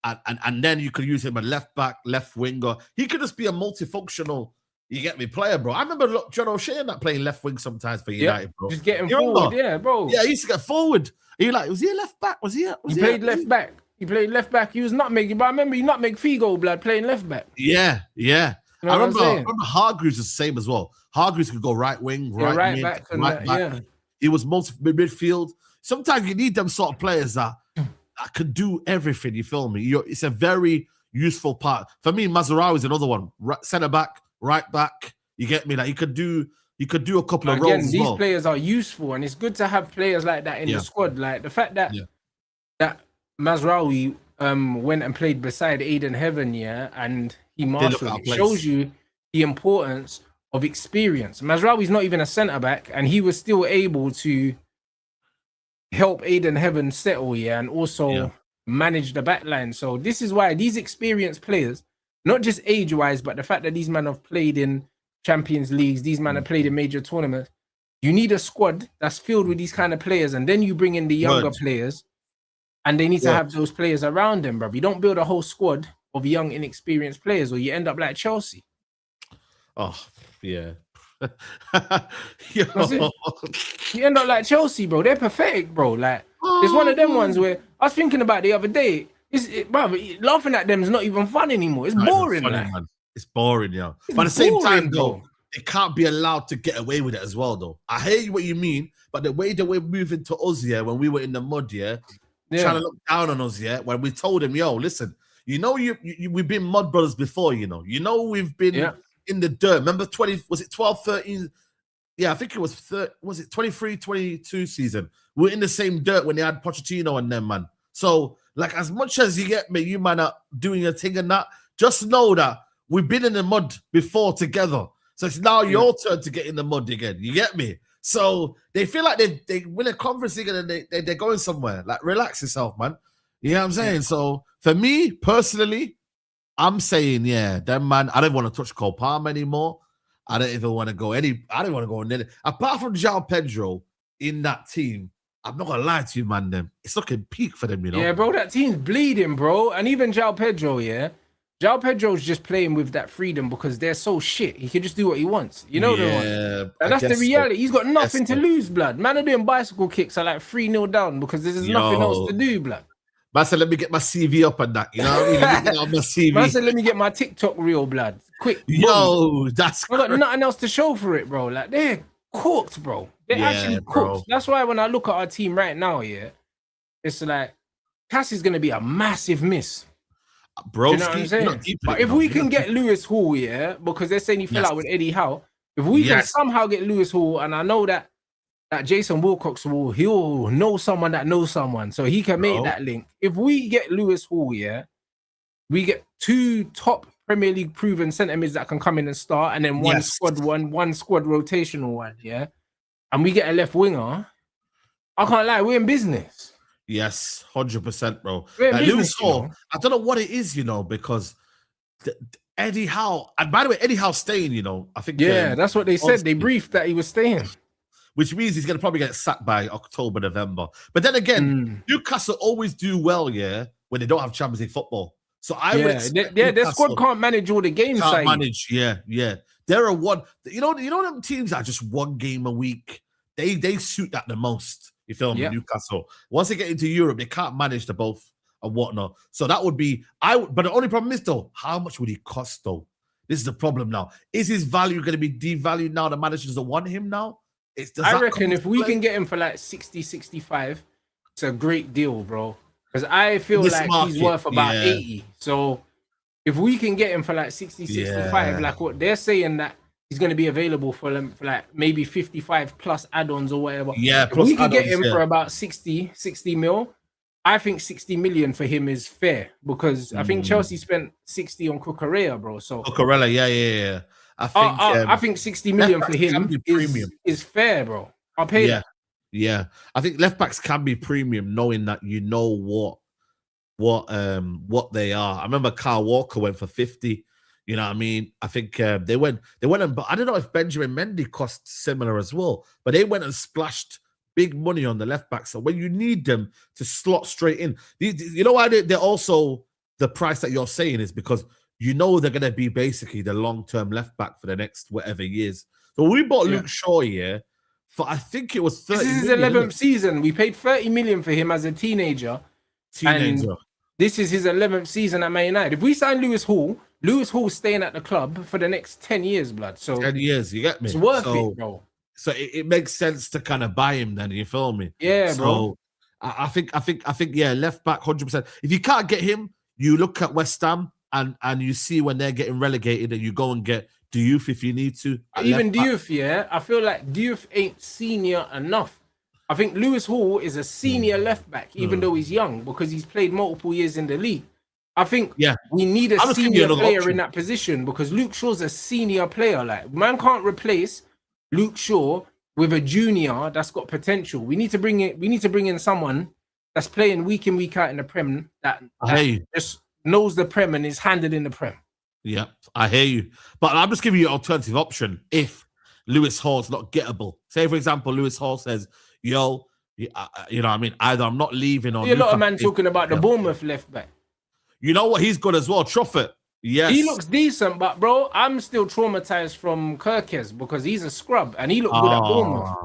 and then you could use him a left back, left winger. He could just be a multifunctional. You get me, player, bro. I remember John O'Shea that playing left wing sometimes for United, bro. Just getting forward, bro. Yeah, he used to get forward. Was he a left back? He played left back. He played left back. He was nutmeg, but I remember he nutmeg Figo, blood, playing left back. Yeah. You know I remember Hargreaves was the same as well. Hargreaves could go right wing, right back. Yeah. He was midfield. Sometimes you need them sort of players that can do everything. You feel me? It's a very useful part. For me, Mazraoui is another one. Centre back, right back. You get me? Like, you could do a couple of roles. These players are useful, and it's good to have players like that in the squad. Like the fact that that Mazraoui went and played beside Aiden Heaven, and he marshaled it. Shows you the importance of experience. Mazraoui's not even a centre back, and he was still able to help Aiden Heaven settle, and also manage the back line. So this is why these experienced players, not just age-wise, but the fact that these men have played in Champions Leagues, these men have played in major tournaments. You need a squad that's filled with these kind of players, and then you bring in the younger players, and they need to have those players around them, bro. You don't build a whole squad of young, inexperienced players, or you end up like Chelsea. Oh, yeah. You end up like Chelsea, bro. They're pathetic, bro. Like, it's one of them ones where I was thinking about the other day. Laughing at them is not even fun anymore. It's boring, funny, man. It's boring, But at the same time, though, they can't be allowed to get away with it as well, though. I hear what you mean, but the way that we're moving to us, when we were in the mud, trying to look down on us, when we told them, yo, listen, we've been mud brothers before, we've been in the dirt. Remember 12, 13? Yeah, I think it was 23, 22 season. We're in the same dirt when they had Pochettino and them, man. So, like, as much as you get me, you man are doing your thing and that, just know that we've been in the mud before together. So it's now your turn to get in the mud again. You get me? So they feel like they win a conference again and they're going somewhere. Like, relax yourself, man. You know what I'm saying? Yeah. So for me, personally, I'm saying, them man, I don't want to touch Cole Palmer anymore. I don't even want to go I don't want to go near it. Apart from João Pedro in that team, I'm not going to lie to you, man, them. It's looking peak for them, Yeah, bro, that team's bleeding, bro. And even João Pedro, João Pedro's just playing with that freedom because they're so shit. He can just do what he wants. You know the one. And that's the reality. He's got nothing to lose, blood. Man are doing bicycle kicks are like 3-0 down because there's nothing else to do, blood. Man said, let me get my CV up and that. You know what I mean? Let me get on my CV. Man said, let me get my TikTok reel, blood. Quick. Yo, that's I got nothing else to show for it, bro. Like, they're cooked, bro. They're actually cooked. Bro. That's why when I look at our team right now, it's like, Cassie's going to be a massive miss. Bro, you know what I'm saying? But if we can get Lewis Hall, because they're saying he fell out with Eddie Howe. If we can somehow get Lewis Hall, and I know that Jason Wilcox he'll know someone that knows someone, so he can make that link. If we get Lewis Hall, we get 2 top Premier League proven centre mids that can come in and start, and then one squad rotational one, and we get a left winger. I can't lie, we're in business. Yes, 100%, bro. Lewis Hall, I don't know what it is, because Eddie Howe, and by the way, Eddie Howe's staying, I think. Yeah, that's what they said. They briefed that he was staying. Which means he's going to probably get sacked by October, November. But then again, Newcastle always do well, when they don't have Champions League football. So I would expect their squad can't manage all the games. Can't manage, There are one, them teams that are just one game a week. They suit that the most. You feel me? Newcastle. Once they get into Europe, they can't manage the both and whatnot. So that would be but the only problem is though, how much would he cost though? This is the problem now. Is his value going to be devalued now? The manager doesn't want him now. I reckon if we can get him for like 60, 65, it's a great deal, bro. Because I feel like he's worth about 80. So if we can get him for like 60, 65, like what they're saying that he's going to be available for them for like maybe 55 plus add-ons or whatever. Yeah, if we can get him for about 60 mil, I think 60 million for him is fair because I think Chelsea spent 60 on Cucurella, bro. So Cucurella, yeah. I think 60 million for him is fair, bro. I'll pay that. Yeah. I think left backs can be premium, knowing that you know what they are. I remember Kyle Walker went for 50. You know what I mean? I think they went and, but I don't know if Benjamin Mendy cost similar as well, but they went and splashed big money on the left back. So when you need them to slot straight in, you know why they're also the price that you're saying is because you know they're going to be basically the long-term left back for the next whatever years. So we bought Luke Shaw for I think it was 30 This is his 11th season. We paid 30 million for him as a teenager. And this is his 11th season at Man United. If we sign Lewis Hall's staying at the club for the next 10 years, blood. So 10 years, you get me? It's worth it, bro. So it makes sense to kind of buy him then, you feel me? Yeah, so bro. I think, left back 100%. If you can't get him, you look at West Ham and you see when they're getting relegated and you go and get Diouf if you need to. Even Diouf, I feel like Diouf ain't senior enough. I think Lewis Hall is a senior left back, even though he's young, because he's played multiple years in the league. I think we need a senior player in that position because Luke Shaw's a senior player. Like, man can't replace Luke Shaw with a junior that's got potential. We need to bring in someone that's playing week in, week out in the Prem that just knows the Prem and is handed in the Prem. Yeah, I hear you. But I'm just giving you an alternative option if Lewis Hall's not gettable. Say, for example, Lewis Hall says, yo, you know what I mean? Either I'm not leaving or... a lot of man talking about the Bournemouth left back. You know what? He's good as well. Truffert. Yes. He looks decent, but, bro, I'm still traumatized from Kirkes because he's a scrub and he looked good at Bournemouth.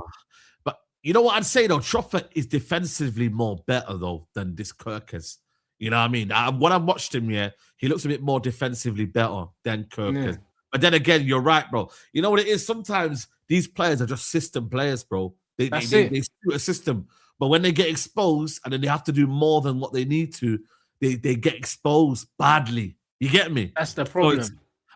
But you know what I'd say, though? Truffert is defensively more better, though, than this Kirkes. You know what I mean? When I watched him, he looks a bit more defensively better than Kirkes. But then again, you're right, bro. You know what it is? Sometimes these players are just system players, bro. They suit a system. But when they get exposed and then they have to do more than what they need to, they get exposed badly. You get me? That's the problem. So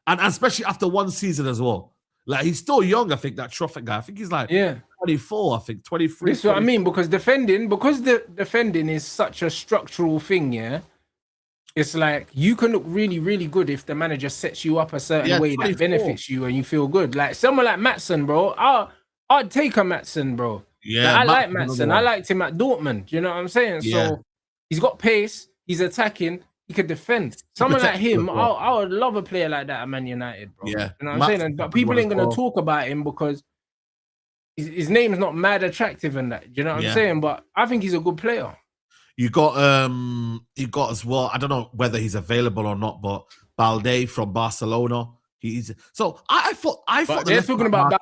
and especially after one season as well. Like, he's still young, I think, that Truffett guy. I think he's like 24, I think, 23. This is what I mean, because the defending is such a structural thing, yeah? It's like you can look really, really good if the manager sets you up a certain way 24. That benefits you and you feel good. Like someone like Maatsen, bro. I'd take a Maatsen, bro. Yeah, like, I like Maatsen. I liked him at Dortmund. You know what I'm saying? Yeah. So he's got pace. He's attacking. He could defend. Someone like him, I would love a player like that at Man United, bro. Yeah. You know what I'm saying? But people ain't going to talk about him because his name is not mad attractive and that. You know what I'm saying? But I think he's a good player. You got as well. I don't know whether he's available or not, but Balde from Barcelona. I thought they're talking about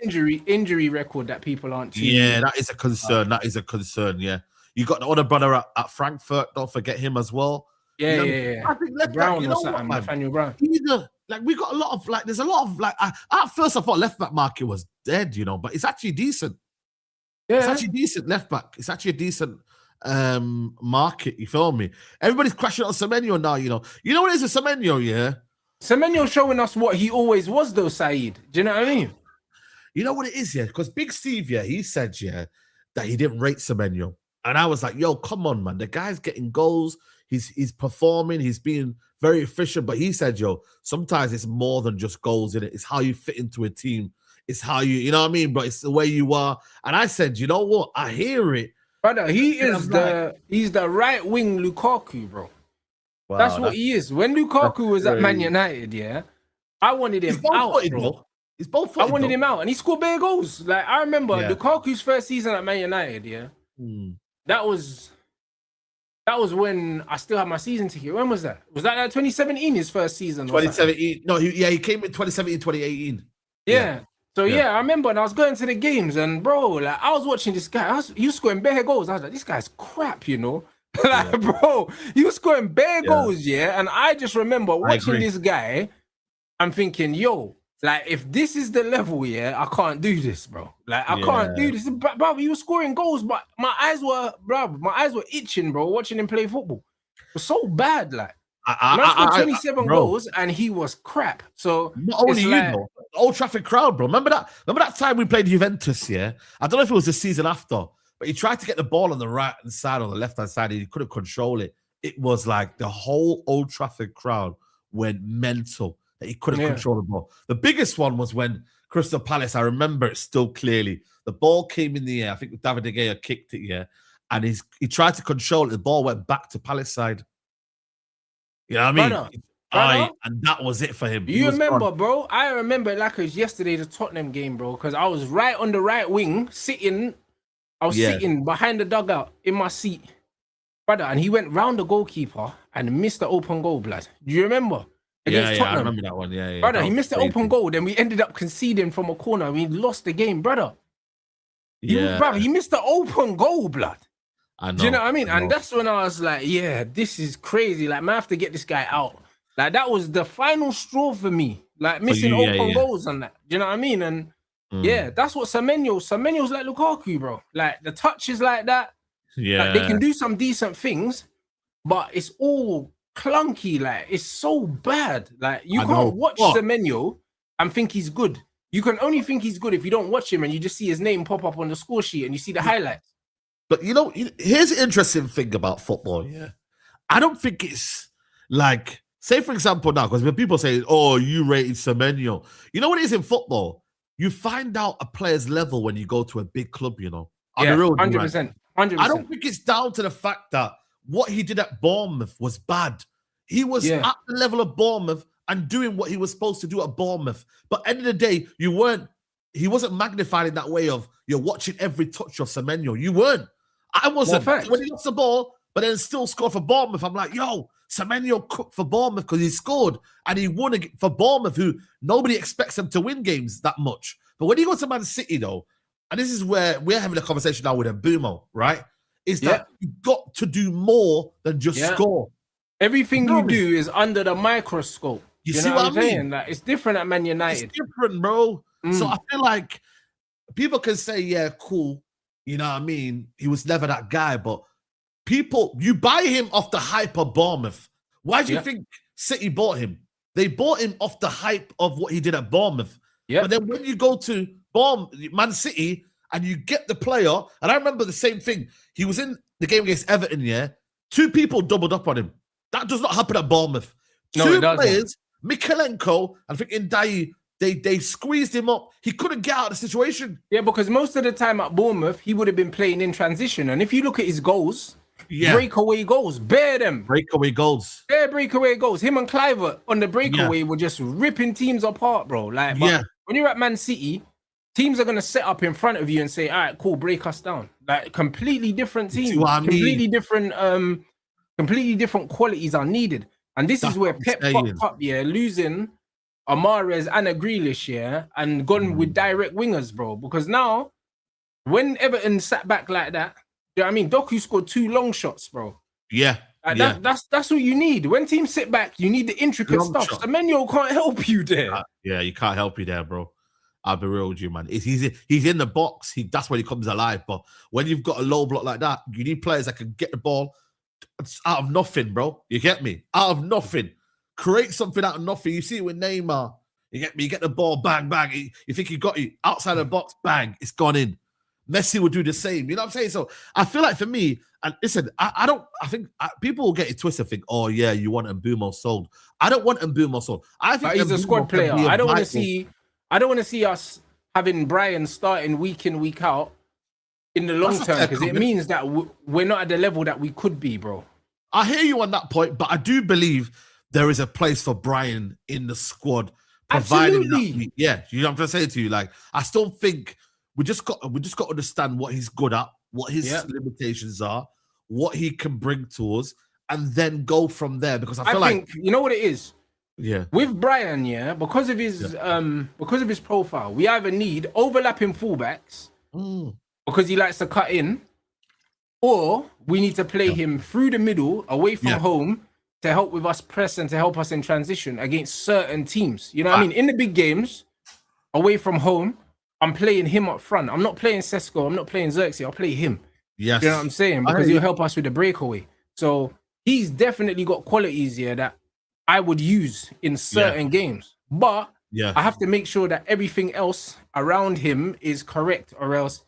injury record that people aren't. That is a concern. That is a concern. Yeah, you got the other brother at Frankfurt. Don't forget him as well. Yeah. I think left Brown back, or something, Nathaniel Brown. We got a lot of there's a lot of at first I thought left back market was dead, but it's actually decent. Yeah, it's actually decent left back. It's actually a decent market. You feel me? Everybody's crashing on Semenyo now. You know what it is with Semenyo, yeah. Semenyo showing us what he always was, though, Saeed. Do you know what I mean? You know what it is, yeah? Because Big Steve, he said, that he didn't rate Semenyo. And I was like, yo, come on, man. The guy's getting goals. He's performing. He's being very efficient. But he said, yo, sometimes it's more than just goals in it. It's how you fit into a team. It's how you know what I mean? But it's the way you are. And I said, you know what? I hear it. Brother, he's the right wing Lukaku, bro. Wow, that's what he is. When Lukaku was at Man United, I wanted him out, bro. He's both. I wanted him out, and he scored bare goals. Like I remember Lukaku's first season at Man United. That was when I still had my season ticket. When was that? Was that 2017? His first season? 2017. No, he came in 2017, 2018. Yeah. So I remember, and I was going to the games, and bro, like I was watching this guy. He was scoring bare goals. I was like, this guy's crap, bro, he was scoring bare goals, and I just remember watching this guy. I'm thinking, yo, like if this is the level, I can't do this, bro. Like I can't do this, bro. He was scoring goals, but my eyes were itching, bro. Watching him play football, it was so bad, like. Man scored 27 goals and he was crap. So not only though, Old Trafford crowd, bro. Remember that time we played Juventus, I don't know if it was the season after, but he tried to get the ball on the right hand side or the left hand side and he couldn't control it. It was like the whole Old Trafford crowd went mental that he couldn't control the ball. The biggest one was when Crystal Palace, I remember it still clearly. The ball came in the air. I think David De Gea kicked it, and he tried to control it. The ball went back to Palace side. You know what I mean? And that was it for him. You remember, bro? I remember like it was yesterday, the Tottenham game, bro, because I was right on the right wing, sitting. I was sitting behind the dugout in my seat, brother, and he went round the goalkeeper and missed the open goal, blood. Do you remember? Against Tottenham. I remember that one. Yeah. Brother, he missed the open goal. Then we ended up conceding from a corner. We lost the game, brother. Brother, he missed the open goal, blood. Do you know what I mean? And that's when I was like, this is crazy. Like, man, I have to get this guy out. Like, that was the final straw for me. Like, missing open goals and that. Do you know what I mean? And that's what Semenyo's like Lukaku, bro. Like, the touch is like that. Yeah. Like, they can do some decent things, but it's all clunky. Like, it's so bad. Like, you can't watch Semenyo and think he's good. You can only think he's good if you don't watch him and you just see his name pop up on the score sheet and you see the highlights. But here's an interesting thing about football. I don't think it's like, say for example now, because when people say, "Oh, you rated Semenyo," you know what it is in football? You find out a player's level when you go to a big club. 100%. I don't think it's down to the fact that what he did at Bournemouth was bad. He was at the level of Bournemouth and doing what he was supposed to do at Bournemouth. But end of the day, he wasn't magnified in that way of you're watching every touch of Semenyo. You weren't. I wasn't. When he lost the ball, but then still scored for Bournemouth, I'm like, yo, Semenyo cooked for Bournemouth because he scored and he won for Bournemouth, who nobody expects them to win games that much. But when he goes to Man City, though, and this is where we're having a conversation now with Mbumo, right? Is that you've got to do more than just score. Everything you do is under the microscope. You You see know what I'm I mean? saying? Like, it's different at Man It's United. different, bro. So I feel like people can say, yeah, cool. You know what I mean? He was never that guy, but you buy him off the hype of Bournemouth. Why do you think City bought him? They bought him off the hype of what he did at Bournemouth. But then when you go to Man City and you get the player, and I remember the same thing. He was in the game against Everton, 2 people doubled up on him. That does not happen at Bournemouth. No, 2 it doesn't. players, Mikalenko and freaking Dai, they squeezed him up. He couldn't get out of the situation. Yeah, because most of the time at Bournemouth, he would have been playing in transition. And if you look at his goals, breakaway goals, bear them. Breakaway goals. Bare breakaway goals. Him and Cliver on the breakaway were just ripping teams apart, bro. Like, but when you're at Man City, teams are gonna set up in front of you and say, "All right, cool, break us down." Like, completely different teams, completely different qualities are needed. And this is where Pep fucked up, losing Amares and a Grealish, and gone with direct wingers, bro. Because now, when Everton sat back like that, you know what I mean? Doku scored 2 long shots, bro. That's what you need. When teams sit back, you need the intricate stuff. Semenyo can't help you there. You can't help you there, bro. I'll be real with you, man. He's in the box. That's when he comes alive. But when you've got a low block like that, you need players that can get the ball out of nothing, bro. You get me? Out of nothing. Create something out of nothing. You see it with Neymar. You get me? You get the ball, bang, bang. You think you got it outside the box, bang, it's gone in. Messi would do the same. You know what I'm saying? So I feel like for me, and listen, I think people will get it twisted and think, oh yeah, you want Mbumo sold. I don't want Mbumo sold. I think he's a squad player. I don't want to see us having Brian starting week in, week out in the long term, because it means that we're not at the level that we could be, bro. I hear you on that point, but I do believe there is a place for Brian in the squad. Absolutely. You know what I'm trying to say to you? Like, I still think we just got to understand what he's good at, what his limitations are, what he can bring to us, and then go from there. Because I think you know what it is. Yeah. With Brian, because of his profile, we either need overlapping fullbacks because he likes to cut in, or we need to play him through the middle, away from home, to help with us press and to help us in transition against certain teams. You know what I mean? In the big games, away from home, I'm playing him up front. I'm not playing Sesko. I'm not playing Xerxes. I'll play him. Yes. You know what I'm saying? Because he'll help us with the breakaway. So he's definitely got qualities here that I would use in certain games. But I have to make sure that everything else around him is correct, or else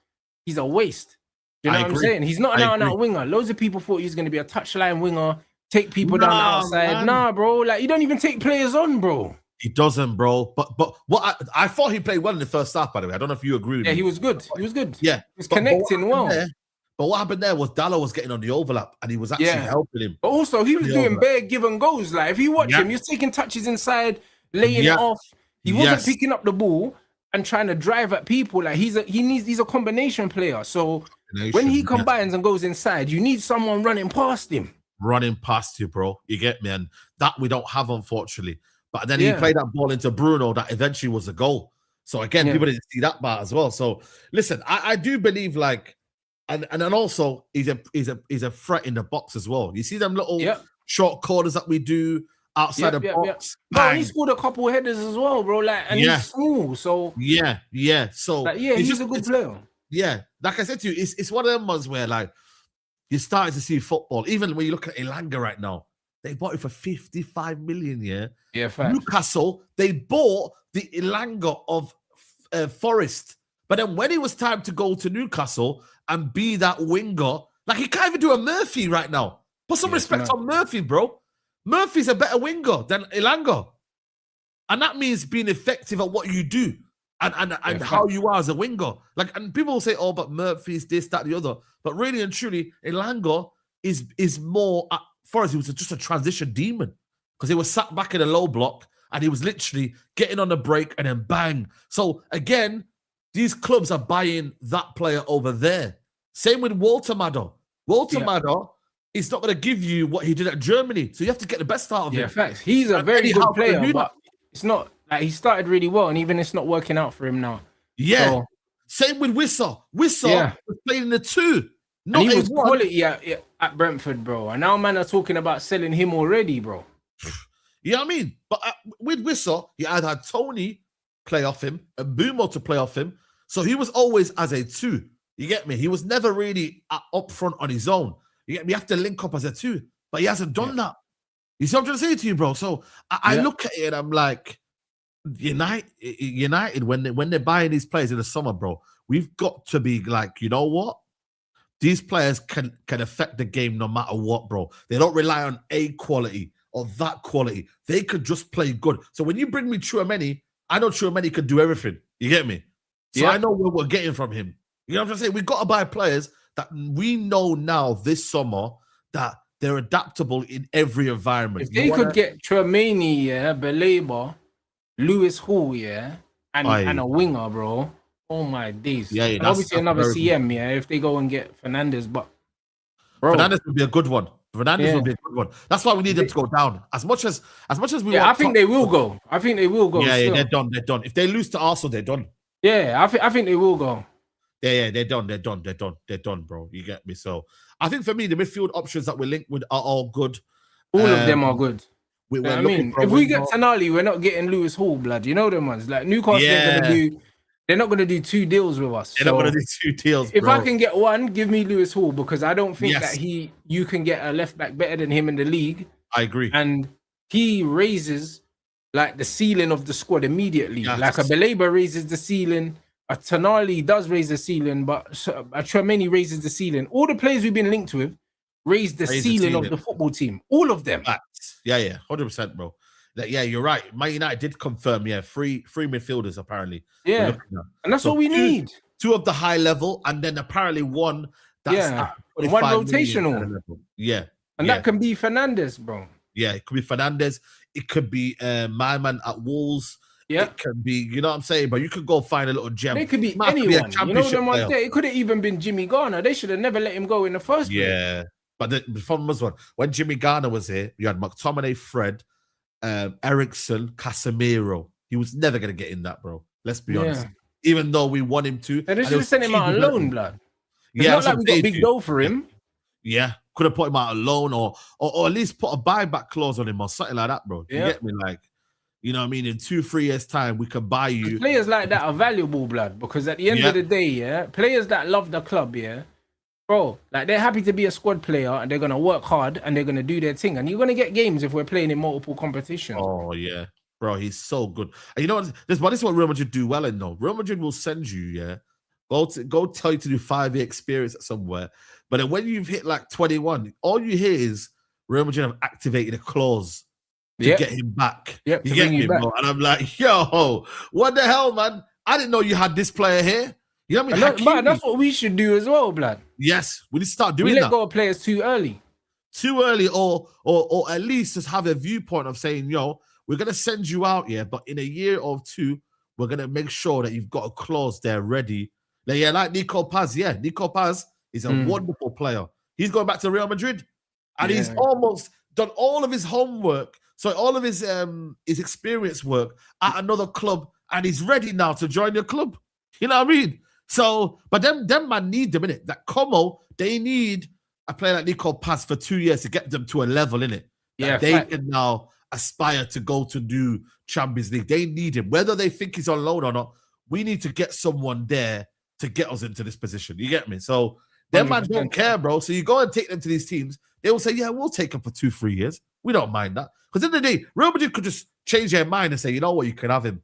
he's a waste. You know what I'm saying? He's not an out-and-out winger. Loads of people thought he was going to be a touchline winger, take people down the outside. Man. Nah, bro. Like, you don't even take players on, bro. He doesn't, bro. But what I thought he played well in the first half, by the way. I don't know if you agree with me. Yeah, he was good. He was good. Yeah. He was connecting well. But what happened there was Dallo was getting on the overlap and he was actually helping him. But also, he was doing bare give and goes. Like, if you watch him, he was taking touches inside, laying it off. He wasn't picking up the ball and trying to drive at people. Like, he's a combination player. So when he combines and goes inside, you need someone running past him. Running past you, bro. You get me? And that we don't have, unfortunately. But then he played that ball into Bruno that eventually was a goal. So again, people didn't see that part as well. So listen, I do believe, like, and then also he's a threat in the box as well. You see them little short corners that we do outside the box. Bro, he scored a couple of headers as well, bro. Like, and he's small, so So like, he's a good player. Yeah, like I said to you, it's one of them ones where, like, you're starting to see football. Even when you look at Elanga right now, they bought it for 55 million. Yeah, fact. Newcastle, they bought the Elanga of Forest. But then when it was time to go to Newcastle and be that winger, like, he can't even do a Murphy right now. Put some respect on Murphy, bro. Murphy's a better winger than Elanga. And that means being effective at what you do and how you are as a winger. Like, and people will say, oh, but Murphy's this, that, the other. But really and truly, Elanga is more at Forest. He was just a transition demon because he was sat back in a low block and he was literally getting on the break and then bang. So again, these clubs are buying that player over there. Same with Walter Maddo. Walter Maddo is not going to give you what he did at Germany. So you have to get the best out of him. Yeah, facts. He's a very good player, but it's not like he started really well, and even it's not working out for him now. Yeah. So, same with Wissel. Wissel was playing in the 2. And he was quality at Brentford, bro. And now man are talking about selling him already, bro. You know what I mean? But with Whistle, he either had Tony play off him and Bumo to play off him. So he was always as a 2. You get me? He was never really up front on his own. You get me? You have to link up as a 2. But he hasn't done that. You see what I'm trying to say to you, bro? So I look at it and I'm like, United, when they're buying these players in the summer, bro, we've got to be like, you know what? These players can affect the game no matter what, bro. They don't rely on A quality or that quality. They could just play good. So when you bring me Tchouaméni, I know Tchouaméni could do everything. You get me? So I know what we're getting from him. You know what I'm saying? We've got to buy players that we know now this summer that they're adaptable in every environment. If they could get Tchouaméni, Beleba, Lewis Hall, and a winger, bro. Oh my days. Yeah, and obviously another CM, if they go and get Fernandes, but bro, Fernandes would be a good one. Fernandes would be a good one. That's why we need them to go down. As much as we want. I think they will go. I think they will go. Yeah, they're done. They're done. If they lose to Arsenal, they're done. Yeah, I think they will go. Yeah, they're done. They're done, bro. You get me? So I think for me, the midfield options that we're linked with are all good. All of them are good. I mean, if we get Tonali, we're not getting Lewis Hall, blood. You know them ones. Like Newcastle, they're not gonna do 2 deals with us. They're not gonna do 2 deals. If I can get one, give me Lewis Hall, because I don't think that you can get a left back better than him in the league. I agree. And he raises like the ceiling of the squad immediately. Yes. Like a Beleba raises the ceiling. A Tonali does raise the ceiling, but a Tchouaméni raises the ceiling. All the players we've been linked with raise the ceiling of the football team. All of them. Yeah, 100%, bro. Yeah, you're right. Man United did confirm, three midfielders apparently. Yeah, and that's what we need. 2 of the high level, and then apparently 1 that's one rotational. Yeah, and that can be Fernandes, bro. Yeah, it could be Fernandes. It could be my man at Wolves. Yeah, it can be, you know what I'm saying? But you could go find a little gem. It could be anyone. You know them ones there. It could have even been Jimmy Garner. They should have never let him go in the first place. Yeah, but the problem was when Jimmy Garner was here, you had McTominay, Fred, Ericsson, Casemiro. He was never going to get in that, bro. Let's be honest. Even though we want him to. They should have sent him out alone, blood. It's not like we got big dough for him. Yeah. Could have put him out alone or at least put a buyback clause on him or something like that, bro. You get me? Like, you know what I mean? In 2-3 years' time, we can buy you. Players like that are valuable, blood, because at the end of the day, players that love the club, bro, like they're happy to be a squad player and they're going to work hard and they're going to do their thing. And you're going to get games if we're playing in multiple competitions. Oh, yeah. Bro, he's so good. And you know what? This is what Real Madrid do well in, though. Real Madrid will send you, go tell you to do 5-year experience somewhere. But then when you've hit like 21, all you hear is Real Madrid have activated a clause to get him back. You get me, bro? And I'm like, yo, what the hell, man? I didn't know you had this player here. You know what I mean? But that's what we should do as well, blood. Yes, we need to start doing that. We let go of players too early. Or at least just have a viewpoint of saying, yo, we're going to send you out here, but in a year or 2, we're going to make sure that you've got a clause there ready. Like Nico Paz. Yeah, Nico Paz is a wonderful player. He's going back to Real Madrid. And he's almost done all of his homework. So all of his experience work at another club, and he's ready now to join your club. You know what I mean? So, but them man need them, innit? That Como, they need a player like Nico Paz for 2 years to get them to a level, innit? Yeah, they can now aspire to go to do Champions League. They need him. Whether they think he's on loan or not, we need to get someone there to get us into this position. You get me? So them man don't care, bro. So you go and take them to these teams. They will say, yeah, we'll take him for 2-3 years. We don't mind that. Because in the day, Real Madrid could just change their mind and say, you know what, you can have him.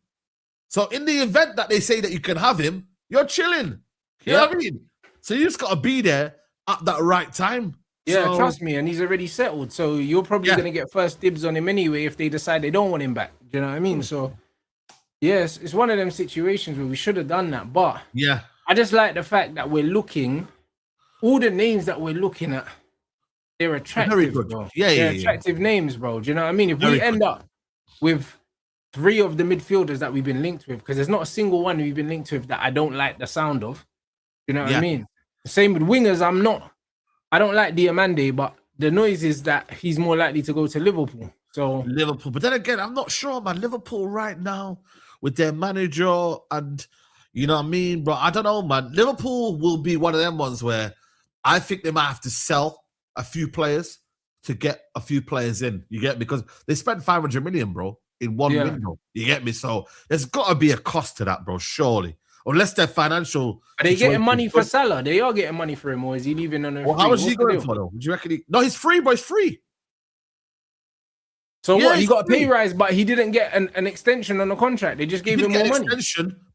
So in the event that they say that you can have him, you're chilling. You know what I mean? So you just got to be there at that right time. Yeah, so, trust me. And he's already settled. So you're probably going to get first dibs on him anyway if they decide they don't want him back. Do you know what I mean? So, yes, it's one of them situations where we should have done that. But I just like the fact that we're looking, all the names that we're looking at, they're attractive, very good. Bro. They're attractive names, bro. Do you know what I mean? If we end up with 3 of the midfielders that we've been linked with, because there's not a single one we've been linked with that I don't like the sound of. You know what I mean? Same with wingers. I don't like Diamande, but the noise is that he's more likely to go to Liverpool. So Liverpool. But then again, I'm not sure, man. Liverpool right now with their manager and, you know what I mean? Bro, I don't know, man. Liverpool will be one of them ones where I think they might have to sell a few players to get a few players in. You get me? Because they spent 500 million, bro, in one window. You get me? So there's got to be a cost to that, bro, surely. Unless their financial. Are they getting money for Salah? They are getting money for him, or is he leaving on a free? How much is he going for, though? Would you reckon No, he's free, bro. He's free. So what? He got a pay rise, but he didn't get an extension on the contract. They just gave him more money.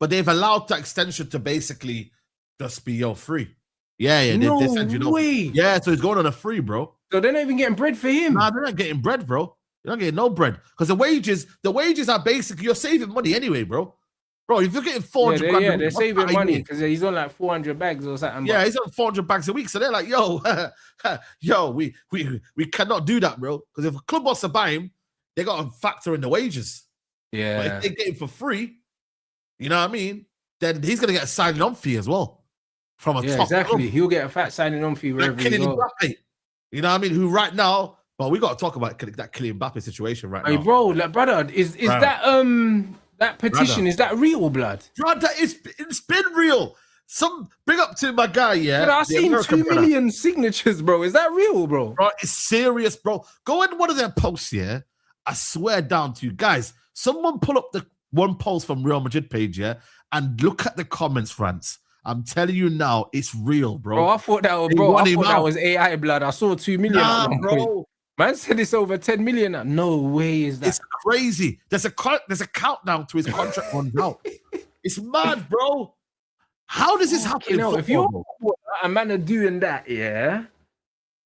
But they've allowed that extension to basically just be free. Yeah. No they said, way. Yeah, so he's going on a free, bro. So they're not even getting bread for him. Nah, they're not getting bread, bro. You're not getting no bread because the wages are basically you're saving money anyway, bro. Bro, if you're getting 400 grand, they're saving money because he's on like 400 bags or something. Yeah, he's on 400 bags a week, so they're like, yo, we cannot do that, bro. Because if a club wants to buy him, they got to factor in the wages. Yeah. But if they get him for free, you know what I mean? Then he's gonna get a signing on fee as well from a top exactly. club. He'll get a fat signing on fee wherever he goes. Mbappe, you know what I mean? Who right now? But we got to talk about that Kylian Mbappe situation right now. Bro, like, brother, is that petition? Is that real, blood? Brother, it's been real. Bring up to my guy, yeah. But I've seen 2 million signatures, bro. Is that real, bro? Bro, it's serious, bro. Go in one of their posts, yeah. I swear down to you guys. Someone pull up the one post from Real Madrid page, yeah, and look at the comments, Rants. I'm telling you now, it's real, bro. Bro, I thought that was AI, blood. I saw 2 million. Nah, bro. Man said it's over 10 million now. No way is that. It's crazy. There's a countdown to his contract runs out. It's mad, bro. How does this happen? If you're a man are doing that, yeah,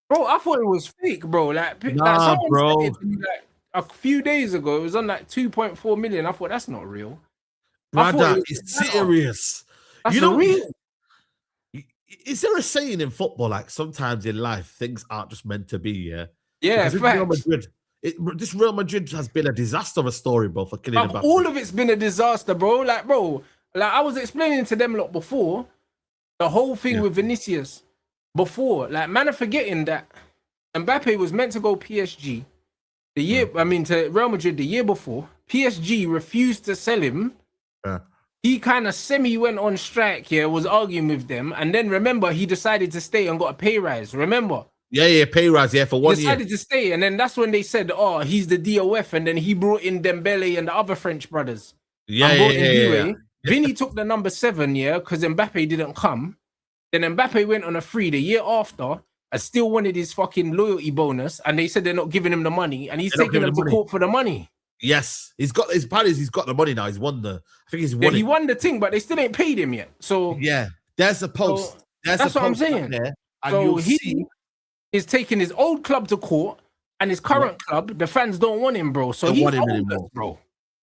bro, I thought it was fake, bro. Like bro. Said it to me, like, a few days ago, it was on like 2.4 million. I thought that's not real. Brother, it's serious. That's real. Is there a saying in football, like sometimes in life things aren't just meant to be? Yeah, Real Madrid. This Real Madrid has been a disaster of a story, bro, for Kylian Mbappe. All of it's been a disaster, bro. Like I was explaining to them lot before, the whole thing with Vinicius. Before, like, man are forgetting that Mbappe was meant to go PSG to Real Madrid the year before. PSG refused to sell him. He kind of went on strike here, was arguing with them, and then remember he decided to stay and got a pay rise. Remember? Yeah, pay rise, for 1 year. Decided to stay, and then that's when they said, "Oh, he's the DOF," and then he brought in Dembele and the other French brothers. Yeah. Vinny took the number 7, because Mbappe didn't come. Then Mbappe went on a free the year after. I still wanted his fucking loyalty bonus, and they said they're not giving him the money, and he's taking them to court for the money. Yes, he's got the money now. He's won he won the thing, but they still ain't paid him yet. So there's a post. That's what I'm saying. There, so he is taking his old club to court, and his current club, the fans don't want him, bro. So he's want him anymore, bro.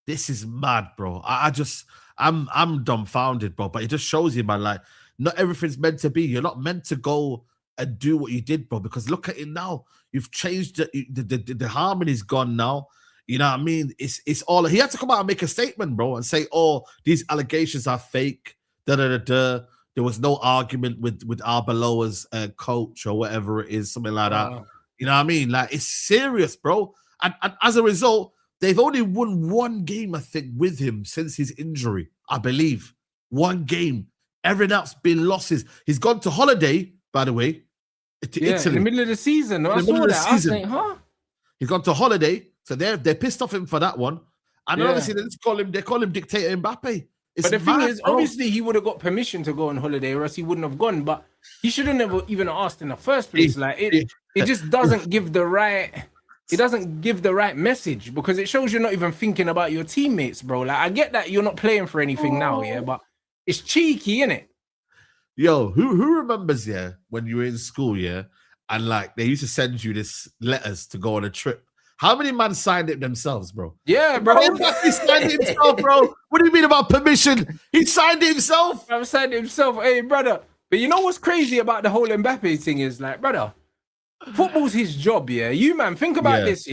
This is mad, bro. I'm dumbfounded, bro. But it just shows you, man, like not everything's meant to be. You're not meant to go and do what you did, bro. Because look at it now. You've changed the harmony's gone now. You know what I mean? It's all. He had to come out and make a statement, bro, and say, "Oh, these allegations are fake." There was no argument with Arbeloa's coach or whatever it is, something like that. You know what I mean? Like, it's serious, bro. And as a result, they've only won one game, I think, with him since his injury. I believe 1 game. Everything else been losses. He's gone to holiday, by the way, to Italy in the middle of the season. I saw that. I was like, huh? He's gone to holiday. So they're pissed off him for that one, and obviously they call him dictator Mbappe. But the thing is, obviously he would have got permission to go on holiday, or else he wouldn't have gone. But he should have never even asked in the first place. Like it just doesn't give the right. It doesn't give the right message because it shows you're not even thinking about your teammates, bro. Like I get that you're not playing for anything now, but it's cheeky, innit? Yo, who remembers, when you were in school, and like they used to send you this letters to go on a trip. How many men signed it themselves, bro? Yeah, bro. He signed it himself, bro. What do you mean about permission? He signed it himself. I've signed it himself. Hey, brother. But you know what's crazy about the whole Mbappe thing is, like, brother, football's his job, You, man, think about this,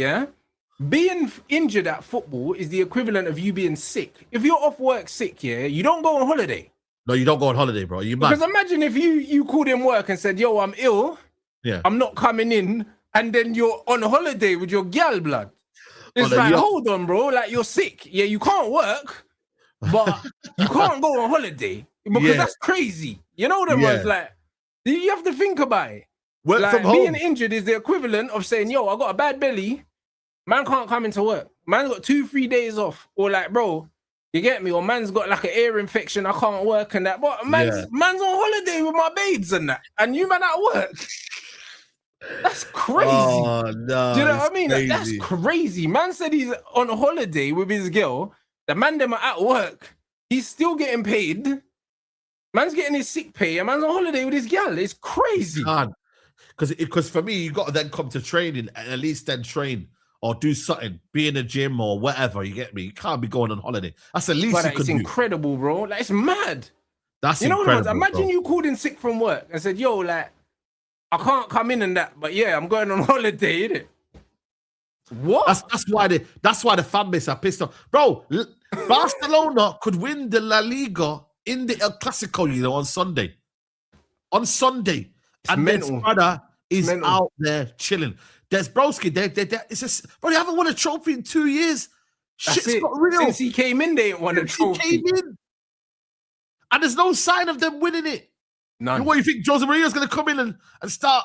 Being injured at football is the equivalent of you being sick. If you're off work sick, you don't go on holiday. No, you don't go on holiday, bro. You mad. Because imagine if you called in work and said, yo, I'm ill. I'm not coming in. And then you're on holiday with your gal, blood. It's like, hold on, bro. Like, you're sick. Yeah, you can't work, but you can't go on holiday because that's crazy. You know them ones, like, you have to think about it. Work Like, from being home. injured is the equivalent of saying, yo, I got a bad belly. Man can't come into work. Man's got 2-3 days off. Or like, bro, you get me? Or man's got like an ear infection. I can't work and that. But man's on holiday with my babes and that. And you man at work. That's crazy. Oh, no. Do you know what I mean? Like, that's Crazy. crazy. Man said he's on holiday with his girl. The man them are at work. He's still getting paid. Man's getting his sick pay. And man's on holiday with his girl. It's crazy. Because for me, you got to then come to training and at least then train or do something, be in a gym or whatever. You get me? You can't be going on holiday. That's the least you could do. It's incredible, bro. Like, it's mad. That's incredible. Imagine bro. you called in sick from work and said, yo, like, I can't come in and that, but yeah, I'm going on holiday, innit? What? That's why the fan base are pissed off. Bro, Barcelona could win the La Liga in the El Clasico, on Sunday. On Sunday. And then Spada is out there chilling. There's Broski. Bro, they haven't won a trophy in 2 years. Shit's got real. Since he came in, they ain't won a trophy. He came in. And there's no sign of them winning it. None. What, you think Jose Mourinho's going to come in and start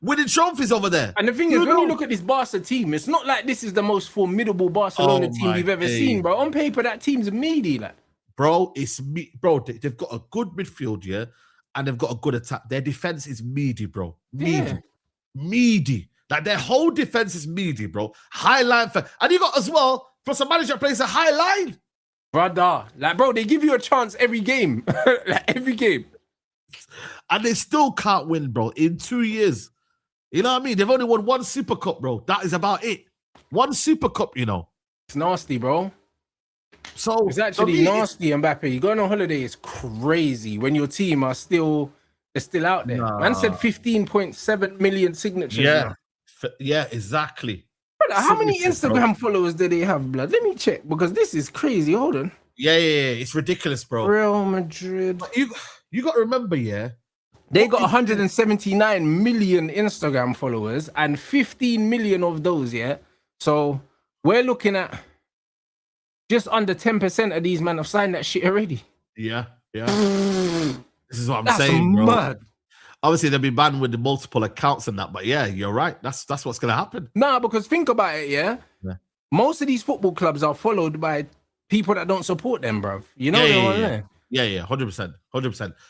winning trophies over there? And the thing is, when you look at this Barca team, it's not like this is the most formidable Barcelona team we've ever seen, bro. On paper, that team's meaty, like. Bro, they've got a good midfield, yeah, and they've got a good attack. Their defense is meaty, bro. Meaty. Like, their whole defense is meaty, bro. High line and you got as well, for some manager that plays a high line. Brother, like, bro, they give you a chance every game. Like, every game. And they still can't win, bro, in 2 years. You know what I mean? They've only won one Super Cup, bro. That is about it. One Super Cup, It's nasty, bro. So it's actually nasty, Mbappe. You going on holiday is crazy when your team are still out there. Nah. Man said 15.7 million signatures. Yeah, exactly. Brother, how many Instagram followers do they have, blood? Let me check, because this is crazy. Hold on. Yeah. It's ridiculous, bro. Real Madrid. You got to remember, yeah. They got 179 million Instagram followers and 15 million of those, yeah. So we're looking at just under 10% of these men have signed that shit already. Yeah. This is what I'm saying, bro. Mad. Obviously, they'll be banned with the multiple accounts and that, but yeah, you're right. That's what's gonna happen. Nah, because think about it, yeah. Most of these football clubs are followed by people that don't support them, bro. You know what I mean? Yeah, 100%.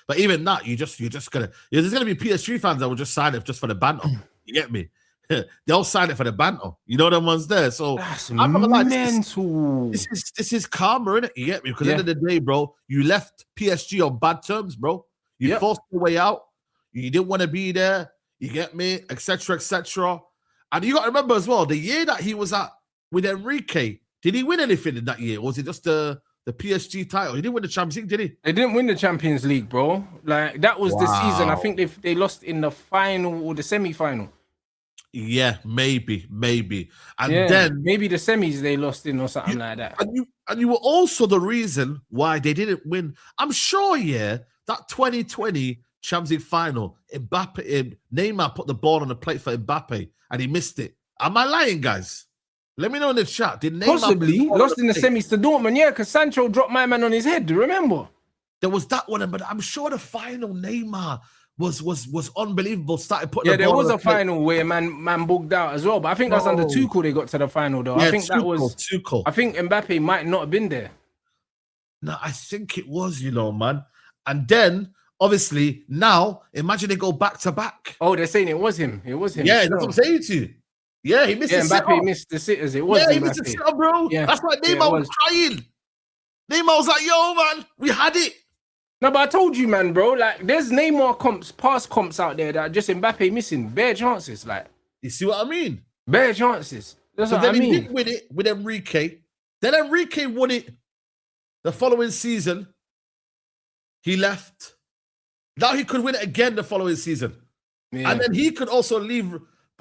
But even that, there's gonna be PSG fans that will just sign it just for the banter. You get me? They'll sign it for the banter. You know them ones there. So that's mental. This is karma, innit? You get me? Because at the end of the day, bro, you left PSG on bad terms, bro. You forced your way out. You didn't want to be there. You get me? Etc. And you got to remember as well, the year that he was at with Enrique, did he win anything in that year? Or was it just the PSG title? He didn't win the Champions League, did he? They didn't win the Champions League, bro. Like, that was the season. I think they lost in the final or the semi-final. Yeah, maybe. And then maybe the semis they lost in or something like that. And you were also the reason why they didn't win. I'm sure, that 2020 Champions League final, Neymar put the ball on the plate for Mbappe and he missed it. Am I lying, guys? Let me know in the chat. Did Neymar possibly lost in the semis to Dortmund? Yeah, because Sancho dropped my man on his head. Do you remember? There was that one, but I'm sure the final Neymar was unbelievable. Started putting there was a final where man bugged out as well. But I think that's under Tuchel they got to the final though. I think that was Tuchel. I think Mbappe might not have been there. No, I think it was, man. And then obviously now imagine they go back to back. Oh, they're saying it was him. It was him. Yeah, that's what I'm saying to you. Yeah, he missed the Mbappe missed the sitters. It was he missed the sitter, bro. Yeah. That's why Neymar was crying. Neymar was like, yo, man, we had it. No, but I told you, man, bro. Like, there's Neymar past comps out there that are just Mbappe missing bare chances. Like, you see what I mean? Bare chances. That's what I mean. He did win it with Enrique. Then Enrique won it the following season. He left. Now he could win it again the following season, and then he could also leave.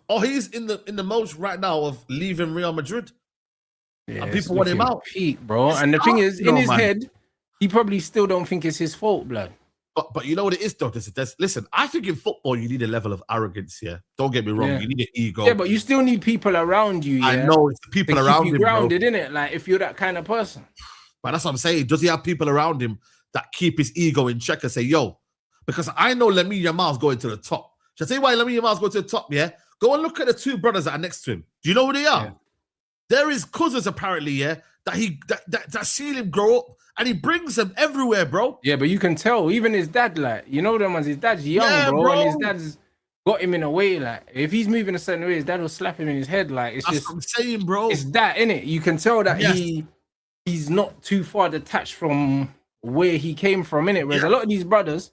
Oh, he's in the most right now of leaving Real Madrid. Yeah, and people want him out. Peak, bro. And the thing is, in his head, he probably still don't think it's his fault, blood. But you know what it is, though? Listen, I think in football, you need a level of arrogance, Don't get me wrong. You need an ego. Yeah, but you still need people around you, I know, it's the people around him, grounded, innit? Like, if you're that kind of person. But that's what I'm saying. Does he have people around him that keep his ego in check and say, yo, because I know Lamine Yamal's going to the top. Shall I tell you why Lamine Yamal's go to the top, yeah? Go and look at the two brothers that are next to him. Do you know who they are? Yeah. They're his cousins, apparently, yeah, that seen him grow up, and he brings them everywhere, bro. Yeah, but you can tell, even his dad, like, you know them ones, his dad's young, Yeah, bro, bro. and his dad's got him in a way, like, if he's moving a certain way, his dad will slap him in his head, like, it's That's just, what I'm saying, bro. it's that, innit? You can tell that he's not too far detached from where he came from, innit? Whereas a lot of these brothers,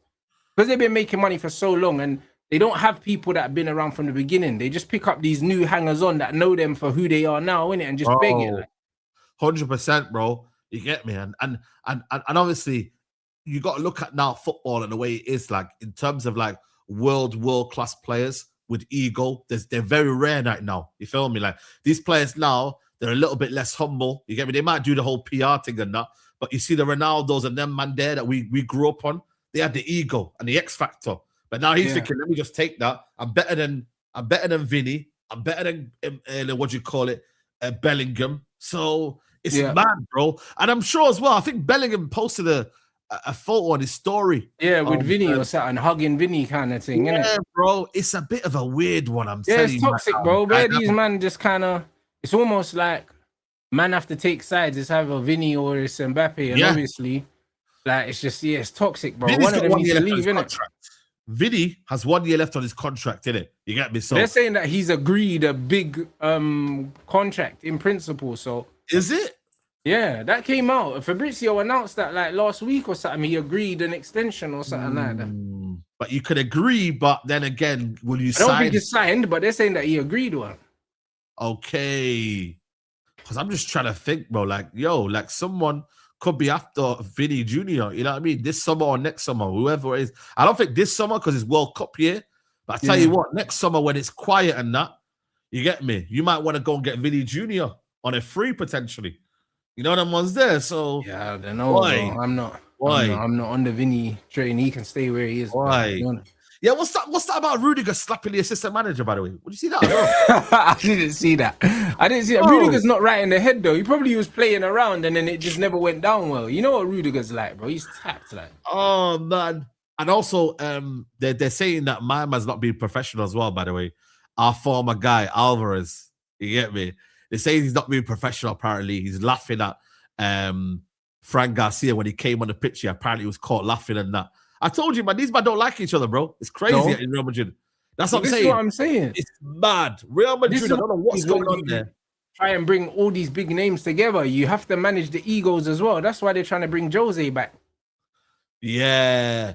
because they've been making money for so long, and they don't have people that have been around from the beginning, they just pick up these new hangers-on that know them for who they are now, innit? And just beg it, like. 100%, bro. You get me? And obviously, you got to look at now football and the way it is, like, in terms of, like, world-class players with ego. They're very rare right now. You feel me? Like, these players now, they're a little bit less humble. You get me? They might do the whole PR thing and that, but you see the Ronaldos and them man there that we grew up on, they had the ego and the X factor. But now he's thinking, let me just take that. I'm better than Vinny. I'm better than what you call it, Bellingham. So it's mad, bro. And I'm sure as well, I think Bellingham posted a photo on his story. Yeah, with Vinny or something, hugging Vinny kind of thing, innit? Yeah, bro. It's a bit of a weird one, I'm telling you. Yeah, it's toxic, bro. Where these man just kind of, it's almost like man have to take sides. It's either Vinny or it's Mbappe. And obviously, like, it's just, it's toxic, bro. Vinny's one of them needs to leave, innit? Vinny has 1 year left on his contract, innit? You get me? So they're saying that he's agreed a big contract in principle. So is it? Yeah, that came out. Fabrizio announced that like last week or something. He agreed an extension or something like that. But you could agree, but then again, will you sign? I don't think it's signed, but they're saying that he agreed one. Okay. Because I'm just trying to think, bro. Like, like someone could be after Vinny Jr., you know what I mean? This summer or next summer, whoever it is. I don't think this summer because it's World Cup year. But I tell you what, next summer when it's quiet and that, you get me? You might want to go and get Vinny Jr. on a free potentially. You know them ones there, so yeah, I don't know. Bro. I'm not. Why? I'm not on the Vinny train. He can stay where he is. Why? Yeah, what's that about Rudiger slapping the assistant manager? By the way, would you see that? I didn't see that. Rudiger's not right in the head though. He probably was playing around and then it just never went down well. You know what Rudiger's like, bro? He's tapped like. Oh man, and also they're saying that my man's not being professional as well. By the way, our former guy Alvarez, you get me? They say he's not being professional. Apparently, he's laughing at Frank Garcia when he came on the pitch. He apparently was caught laughing and that. I told you, man, these men don't like each other, bro. It's crazy in Real Madrid. That's what I'm saying. This is what I'm saying. It's mad. Real Madrid, I don't know what's going on there. Try and bring all these big names together. You have to manage the egos as well. That's why they're trying to bring Jose back. Yeah.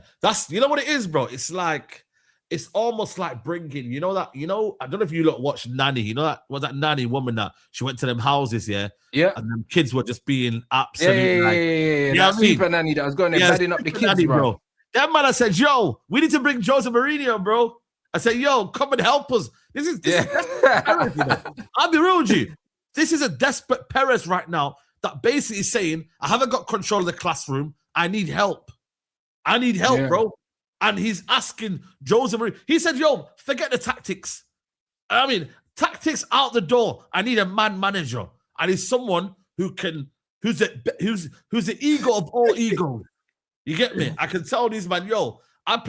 You know what it is, bro? It's like, it's almost like bringing, I don't know if you watch Nanny. You know that Nanny woman that she went to them houses, yeah? Yeah. And them kids were just being absolutely That super nanny that was going there badding up the kids, nanny, bro. That man, I said, yo, we need to bring Jose Mourinho, bro. I said, yo, come and help us. This is Perez, I'll be real with you. This is a desperate Perez right now that basically is saying, I haven't got control of the classroom. I need help. Bro. And he's asking Jose Mourinho. He said, yo, forget the tactics. I mean, tactics out the door. I need a man manager. And he's someone who's the ego of all egos. You get me? I can tell these man, yo, I've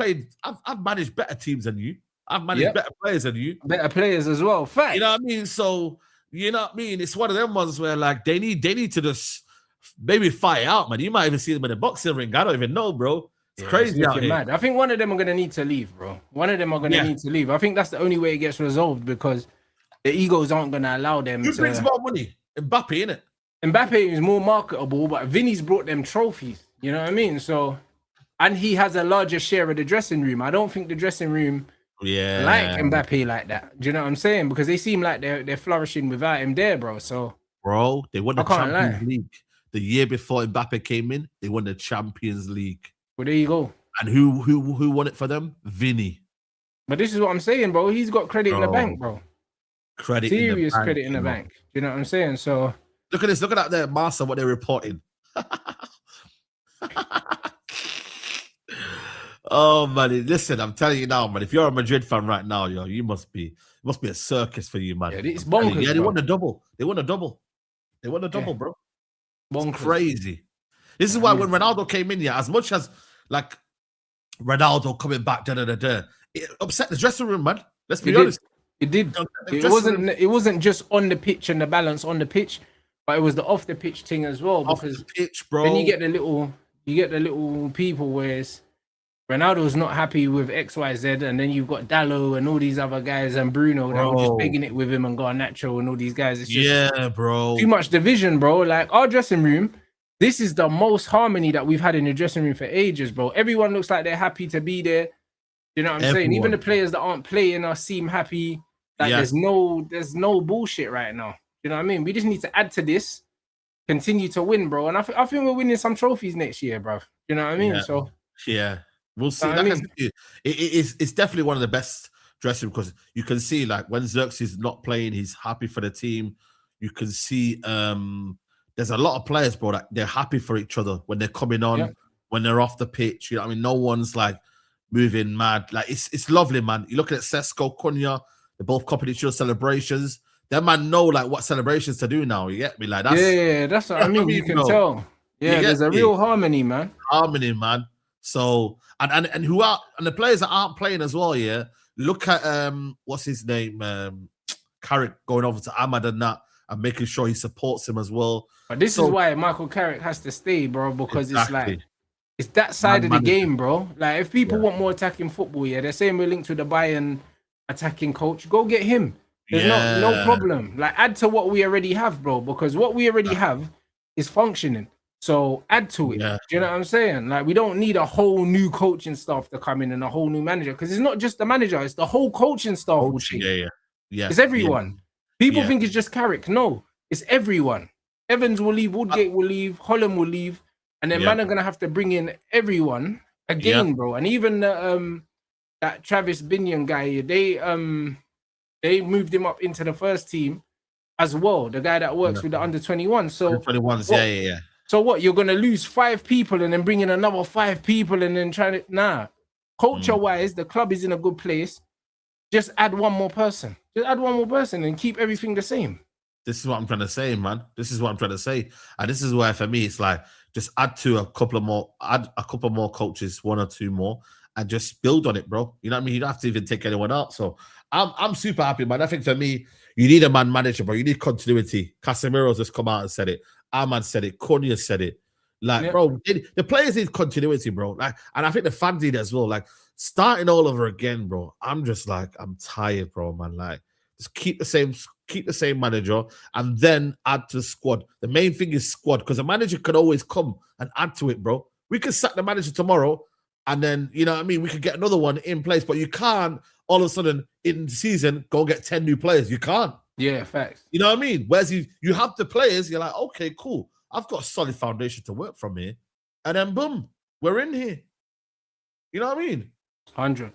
managed better teams than you. I've managed better players than you. Better players as well. Fact. You know what I mean? So, you know what I mean? It's one of them ones where like they need to just maybe fight out, man. You might even see them in the boxing ring. I don't even know, bro. It's crazy out here. Mad. I think one of them are going to need to leave, bro. One of them are going to need to leave. I think that's the only way it gets resolved because the egos aren't going to allow them Who brings more money? Mbappe, innit? Mbappe is more marketable, but Vinny's brought them trophies. You know what I mean? So, and he has a larger share of the dressing room. I don't think the dressing room like Mbappe like that. Do you know what I'm saying? Because they seem like they're flourishing without him there, bro. So, bro, they won the Champions League. The year before Mbappe came in, they won the Champions League. Well, there you go. And who won it for them? Vinny. But this is what I'm saying, bro. He's got credit in the bank, bro. Serious credit in the bank. You know what I'm saying? So look at this. Look at that there, Master, what they're reporting. Oh man, listen, I'm telling you now, man. If you're a Madrid fan right now, yo, it must be a circus for you, man. Yeah, it's bonkers. Yeah, they won a double. They won a double, bro. It's crazy. This is why when Ronaldo came in, as much as like Ronaldo coming back, It upset the dressing room, man. Let's be It did. honest. It did. It wasn't just on the pitch and the balance on the pitch, but it was the off the pitch thing as well. Off Because the pitch, bro. then you get the little people where it's Ronaldo's not happy with XYZ, and then you've got Dallo and all these other guys and Bruno that were just begging it with him and Garnacho and all these guys. It's just bro. Too much division, bro. Like our dressing room, this is the most harmony that we've had in the dressing room for ages, bro. Everyone looks like they're happy to be there. You know what I'm saying? Even the players that aren't playing us seem happy. Like there's no bullshit right now. You know what I mean? We just need to add to this, continue to win, bro. And I think we're winning some trophies next year, bro. You know what I mean? Yeah. So we'll see. It's definitely one of the best dressing rooms because you can see like when Xerxes is not playing, he's happy for the team. You can see there's a lot of players, bro, that they're happy for each other when they're coming on, when they're off the pitch. You know what I mean? No one's like moving mad. Like it's lovely, man. You look at Sesko, Cunha, they both copied each other's celebrations. That man know like what celebrations to do now. You get me? Like that's that's what I mean. You can tell. Yeah, there's a real harmony, man. Harmony, man. So and the players that aren't playing as well, yeah. Look at what's his name? Carrick going over to Ahmad and that and making sure he supports him as well. But this is why Michael Carrick has to stay, bro, because it's like it's that side of the game, bro. Like if people want more attacking football, they're saying we're linked to the Bayern attacking coach. Go get him. There's no problem. Like add to what we already have, bro, because what we already have is functioning. So add to it. Do you know what I'm saying? Like we don't need a whole new coaching staff to come in and a whole new manager because it's not just the manager, it's the whole coaching staff will change. It's everyone. People think it's just Carrick. No, it's everyone. Evans will leave, Woodgate will leave, Holland will leave, and then man are gonna have to bring in everyone again, bro. And even that Travis Binion guy, they moved him up into the first team as well. The guy that works with the under-21. So 21s, So what? You're gonna lose 5 people and then bring in another 5 people and then try to culture-wise, the club is in a good place. Just add one more person. Just add one more person and keep everything the same. This is what I'm trying to say, man. This is what I'm trying to say. And this is where for me it's like just add a couple more coaches, 1 or 2 more, and just build on it, bro. You know what I mean? You don't have to even take anyone out. So I'm super happy, man. I think for me, you need a man manager, bro. You need continuity. Casemiro's just come out and said it. Ahmad said it. Cunha said it. Like, bro, the players need continuity, bro. Like, and I think the fans need it as well. Like, starting all over again, bro. I'm just like, I'm tired, bro, man. Like, just keep the same manager, and then add to the squad. The main thing is squad, because the manager can always come and add to it, bro. We can sack the manager tomorrow, and then you know what I mean. We could get another one in place, but you can't all of a sudden in the season go get 10 new players. You can't. Yeah, facts. You know what I mean? Whereas you have the players, you're like, okay, cool. I've got a solid foundation to work from here. And then boom, we're in here. You know what I mean? 100.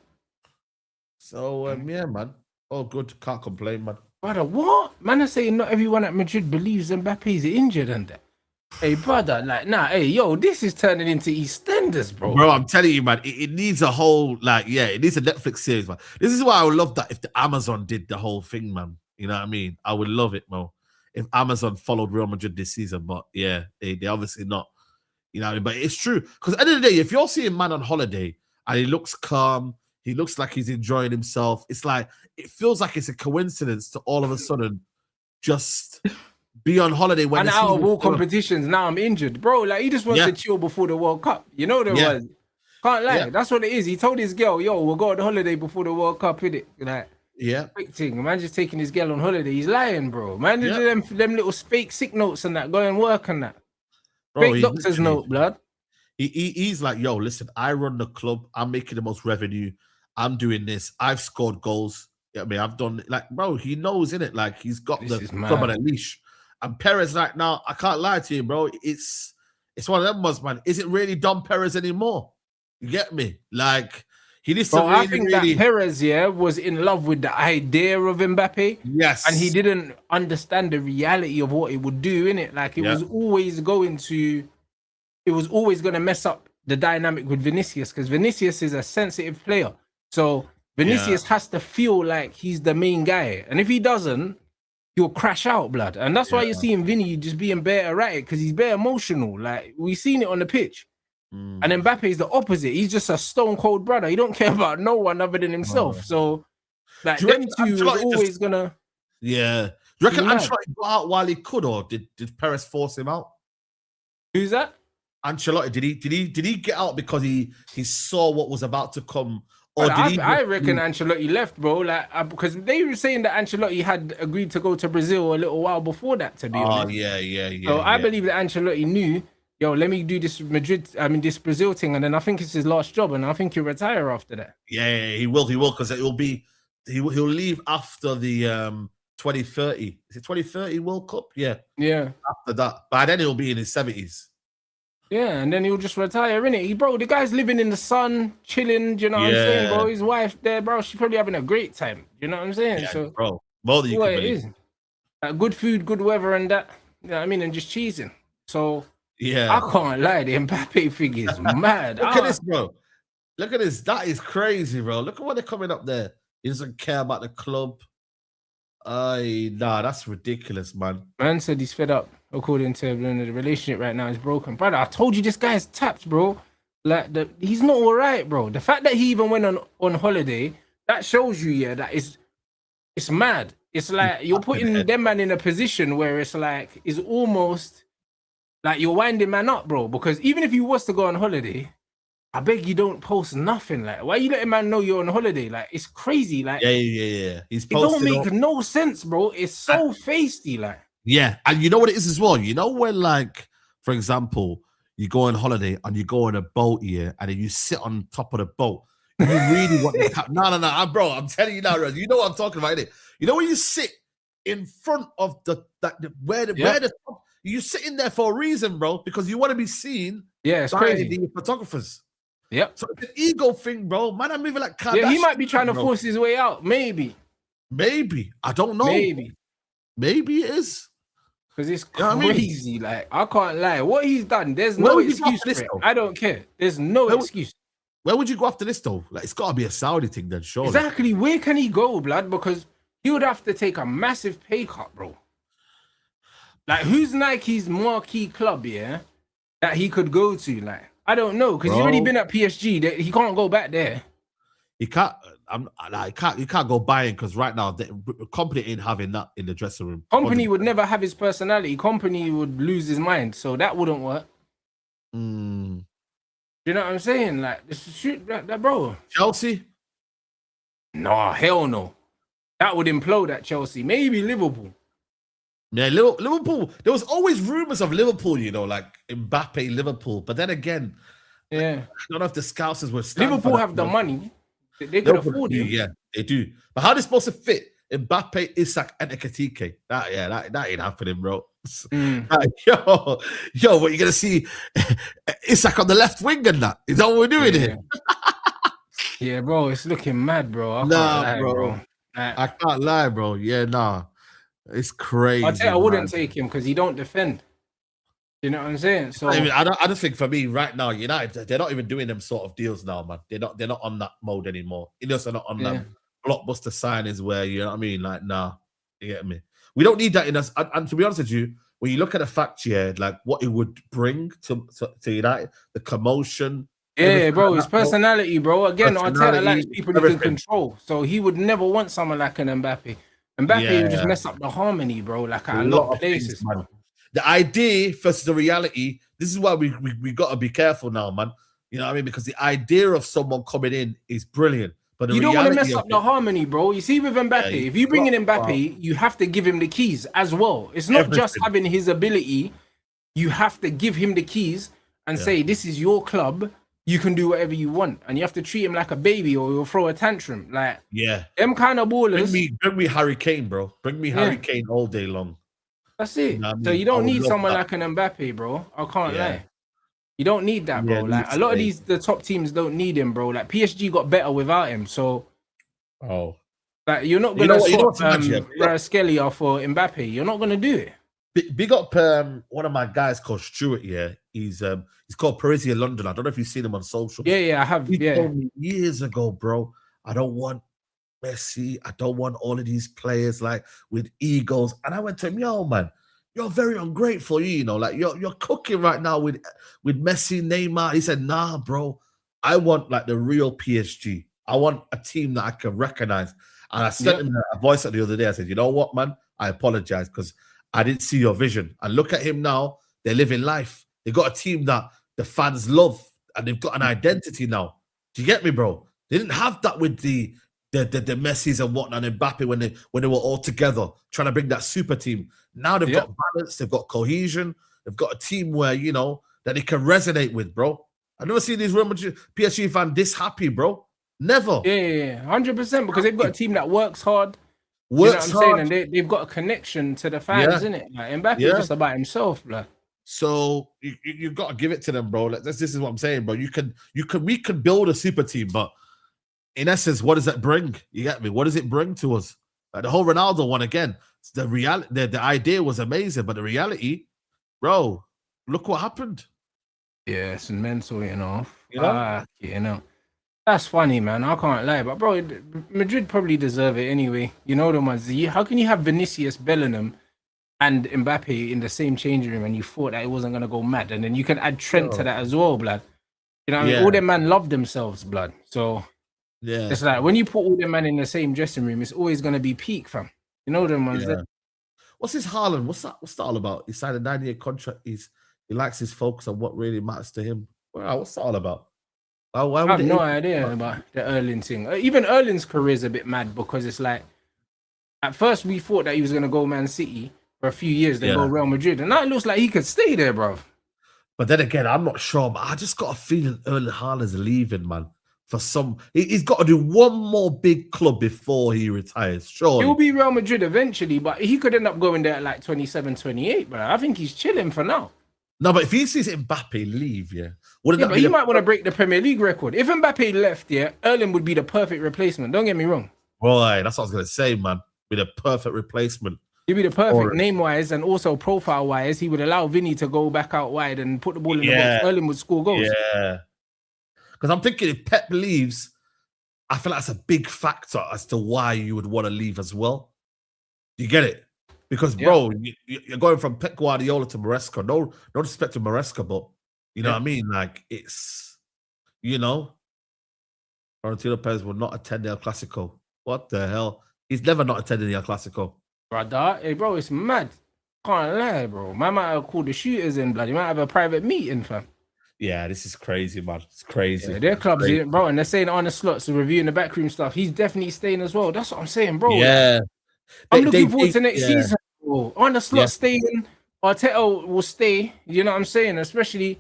So, yeah, man. Oh, good. Can't complain, man. Brother, what? Man are saying not everyone at Madrid believes Mbappe is injured and that. Hey, brother, like, nah, hey, yo, this is turning into EastEnders, bro. Bro, I'm telling you, man, it needs a whole, like, it needs a Netflix series, man. This is why I would love that if the Amazon did the whole thing, man. You know what I mean? I would love it, Mo, if Amazon followed Real Madrid this season. But yeah, they obviously not. You know what I mean? But it's true. Because at the end of the day, if you're seeing man on holiday and he looks calm, he looks like he's enjoying himself, it's like, it feels like it's a coincidence to all of a sudden just be on holiday when and out of all competitions, now I'm injured. Bro, like he just wants to chill before the World Cup. You know there was. Can't lie. That's what it is. He told his girl, yo, we'll go on holiday before the World Cup, innit? Like, fake thing. Man just taking his girl on holiday. He's lying, bro. Man, do them little fake sick notes and that, go and work on that. Bro, fake doctor's note, blood. He's like, yo, listen, I run the club. I'm making the most revenue. I'm doing this. I've scored goals. Yeah, I mean, I've done like, bro, he knows, innit? Like, he's got the club on a leash. And Perez, like, now, I can't lie to you, bro. It's one of them ones, man. Is it really Don Perez anymore? You get me? Like, he needs to I think that Perez, was in love with the idea of Mbappe. Yes. And he didn't understand the reality of what it would do, innit? Like, it was always going to mess up the dynamic with Vinicius, because Vinicius is a sensitive player. So Vinicius has to feel like he's the main guy. And if he doesn't, he'll crash out, blood. And that's why you're seeing Vinny just being bare erratic, because he's bare emotional. Like, we've seen it on the pitch. And Mbappe is the opposite. He's just a stone cold brother. He don't care about no one other than himself. So, like, them two is always gonna. Yeah. Do you reckon Ancelotti got out while he could, or did Perez force him out? Who's that? Ancelotti. Did he get out because he saw what was about to come? Or I reckon Ancelotti left, bro. Like, because they were saying that Ancelotti had agreed to go to Brazil a little while before that, to be honest. Oh, yeah. So I believe that Ancelotti knew, yo, let me do this this Brazil thing, and then I think it's his last job, and I think he'll retire after that. Yeah, he will, because he'll leave after the 2030. Is it 2030 World Cup? Yeah. Yeah. After that. By then he'll be in his 70s. Yeah, and then he'll just retire, innit? Bro, the guy's living in the sun, chilling, do you know what I'm saying, bro? His wife there, bro, she's probably having a great time. Do you know what I'm saying? Yeah, so, bro, more than you can believe. Good food, good weather, and that, you know what I mean? And just cheesing. So, yeah, I can't lie, the Mbappe thing is mad. Look at this, bro. Look at this. That is crazy, bro. Look at what they're coming up there. He doesn't care about the club. Nah, that's ridiculous, man. Man said he's fed up, according to him. The relationship right now is broken. Brother, I told you this guy's tapped, bro. Like, he's not all right, bro. The fact that he even went on holiday, that shows you, that it's mad. It's like you're putting them man in a position where it's like, it's almost like you're winding man up, bro. Because even if you was to go on holiday, I beg you don't post nothing. Like, why you letting man know you're on holiday? Like, it's crazy. Like, yeah. It don't make no sense, bro. It's so feisty, like. Yeah, and you know what it is as well. You know when, like, for example, you go on holiday and you go on a boat here, and then you sit on top of the boat. You really want to no, bro. I'm telling you now, you know what I'm talking about, innit? You know when you sit in front of where the top, you sitting there for a reason, bro, because you want to be seen. Yeah, it's crazy. The photographers. Yep. So it's an ego thing, bro. Man, I'm moving like Kardashian. Yeah, he might be trying to force his way out. Maybe. I don't know. Maybe it is. Because it's crazy. You know what I mean? Like, I can't lie. What he's done, there's no excuse for it. I don't care. There's no excuse. Where would you go after this, though? Like, it's got to be a Saudi thing, then, surely. Exactly. Where can he go, blood? Because he would have to take a massive pay cut, bro. Like, who's Nike's marquee club, that he could go to? Like, I don't know, because he's already been at PSG. He can't go back there. He can't. You can't go buying, because right now the company ain't having that in the dressing room. Company would never have his personality. Company would lose his mind, so that wouldn't work. You know what I'm saying? Like, this shoot that, bro. Chelsea? No, hell no. That would implode at Chelsea. Maybe Liverpool. Yeah, Liverpool. There was always rumors of Liverpool, you know, like Mbappe, Liverpool. But then again, I don't know if the Scousers were. Liverpool have the money. They could afford it. Yeah, they do. But how are they supposed to fit Mbappe, Isak, and Ekatike? That ain't happening, bro. Yo, what you gonna see? Isak on the left wing and that? Is that what we're doing here? Yeah, bro, it's looking mad, bro. I can't lie, bro. Yeah, nah. It's crazy. I'll tell you, I wouldn't take him because he don't defend. You know what I'm saying? So I don't think for me right now, United, they're not even doing them sort of deals now, man. They're not on that mode anymore. They're not on that blockbuster signings where, you know what I mean? Like, nah, you get me? We don't need that in us. And to be honest with you, when you look at the facts, like what it would bring to United, the commotion. Yeah, bro, his personality, bro. Again, Arteta likes people who can control. So he would never want someone like an Mbappe. Mbappe would just mess up the harmony, bro, like at a lot of places. Things, man. The idea versus the reality, this is why we got to be careful now, man. You know what I mean? Because the idea of someone coming in is brilliant. But you don't want to mess up the harmony, bro. You see with Mbappe, if you bring in Mbappe, you have to give him the keys as well. It's not just having his ability. You have to give him the keys and say, this is your club. You can do whatever you want. And you have to treat him like a baby or he'll throw a tantrum. Like, them kind of ballers. Bring me Harry Kane, bro. Bring me Harry Kane all day long. That's it. You know what I mean? So you don't need someone like an Mbappe, bro. I can't lie. You don't need that, bro. Like a lot of the top teams don't need him, bro. Like PSG got better without him. So, like you're not gonna swap Scalia for Mbappe. You're not gonna do it. Big up one of my guys called Stuart. Yeah, he's called Parisian London. I don't know if you've seen him on social. Yeah, I have. He told me years ago, bro. I don't want Messi. I don't want all of these players like with egos. And I went to him, yo, man. you're very ungrateful. You know, like you're cooking right now with Messi, Neymar. He said, nah, bro, I want like the real PSG. I want a team that I can recognize. And I sent him a voice the other day. I said, you know what, man? I apologize because I didn't see your vision. And look at him now. They're living life. They got a team that the fans love, and they've got an identity now. Do you get me, bro? They didn't have that with the Messis and whatnot, and Mbappe when they were all together trying to bring that super team. Now they've got balance, they've got cohesion, they've got a team where you know that they can resonate with, bro. I've never seen these Real Madrid PSG fans this happy, bro. Never. Yeah, 100%, because they've got a team that works hard. Works hard, and they've got a connection to the fans, isn't it? Like Mbappe is just about himself, bro. So you got to give it to them, bro. Like, this is what I'm saying, bro. We can build a super team, but in essence, what does that bring? You get me? What does it bring to us? Like the whole Ronaldo one again. The reality, the idea was amazing, but the reality, bro, look what happened. Yeah, it's mental, you know. You know. That's funny, man. I can't lie, but bro, Madrid probably deserve it anyway. You know the ones. How can you have Vinicius, Bellingham, and Mbappe in the same changing room, and you thought that it wasn't gonna go mad, and then you can add Trent to that as well, blood. You know what I mean? All them men love themselves, blood. So it's like when you put all them men in the same dressing room, it's always gonna be peak, fam. You know them ones. What's his Haaland? What's that all about? He signed a 9-year contract. He likes his focus on what really matters to him. Wow, what's that all about? I have no idea about the Erling thing. Even Erling's career is a bit mad because it's like, at first we thought that he was going to go Man City for a few years, then go Real Madrid. And now it looks like he could stay there, bro. But then again, I'm not sure. But I just got a feeling Erling Haaland's leaving, man. He's got to do one more big club before he retires. Sure. He'll be Real Madrid eventually, but he could end up going there at like 27, 28, bro. I think he's chilling for now. No, but if he sees Mbappe leave, but he might want to break the Premier League record. If Mbappe left, Erling would be the perfect replacement. Don't get me wrong. Boy, that's what I was going to say, man. Be the perfect replacement. He'd be the perfect name-wise and also profile-wise. He would allow Vinny to go back out wide and put the ball in the box. Erling would score goals. Yeah. Because I'm thinking if Pep leaves, I feel like that's a big factor as to why you would want to leave as well. You get it? Because, bro, you're going from Pep Guardiola to Maresca. No respect to Maresca, but you know what I mean? Like, it's, you know, Florentino Perez will not attend El Clasico. What the hell? He's never not attended the El Clasico. Brother, hey, bro, it's mad. Can't lie, bro. Man might have called the shooters in, blood. You might have a private meeting, fam. Yeah, this is crazy, man. It's crazy. Yeah, their clubs, bro, and they're saying on the slots, reviewing the backroom stuff. He's definitely staying as well. That's what I'm saying, bro. Yeah. I'm looking forward to next season, bro. On the slot, staying. Arteta will stay. You know what I'm saying? Especially,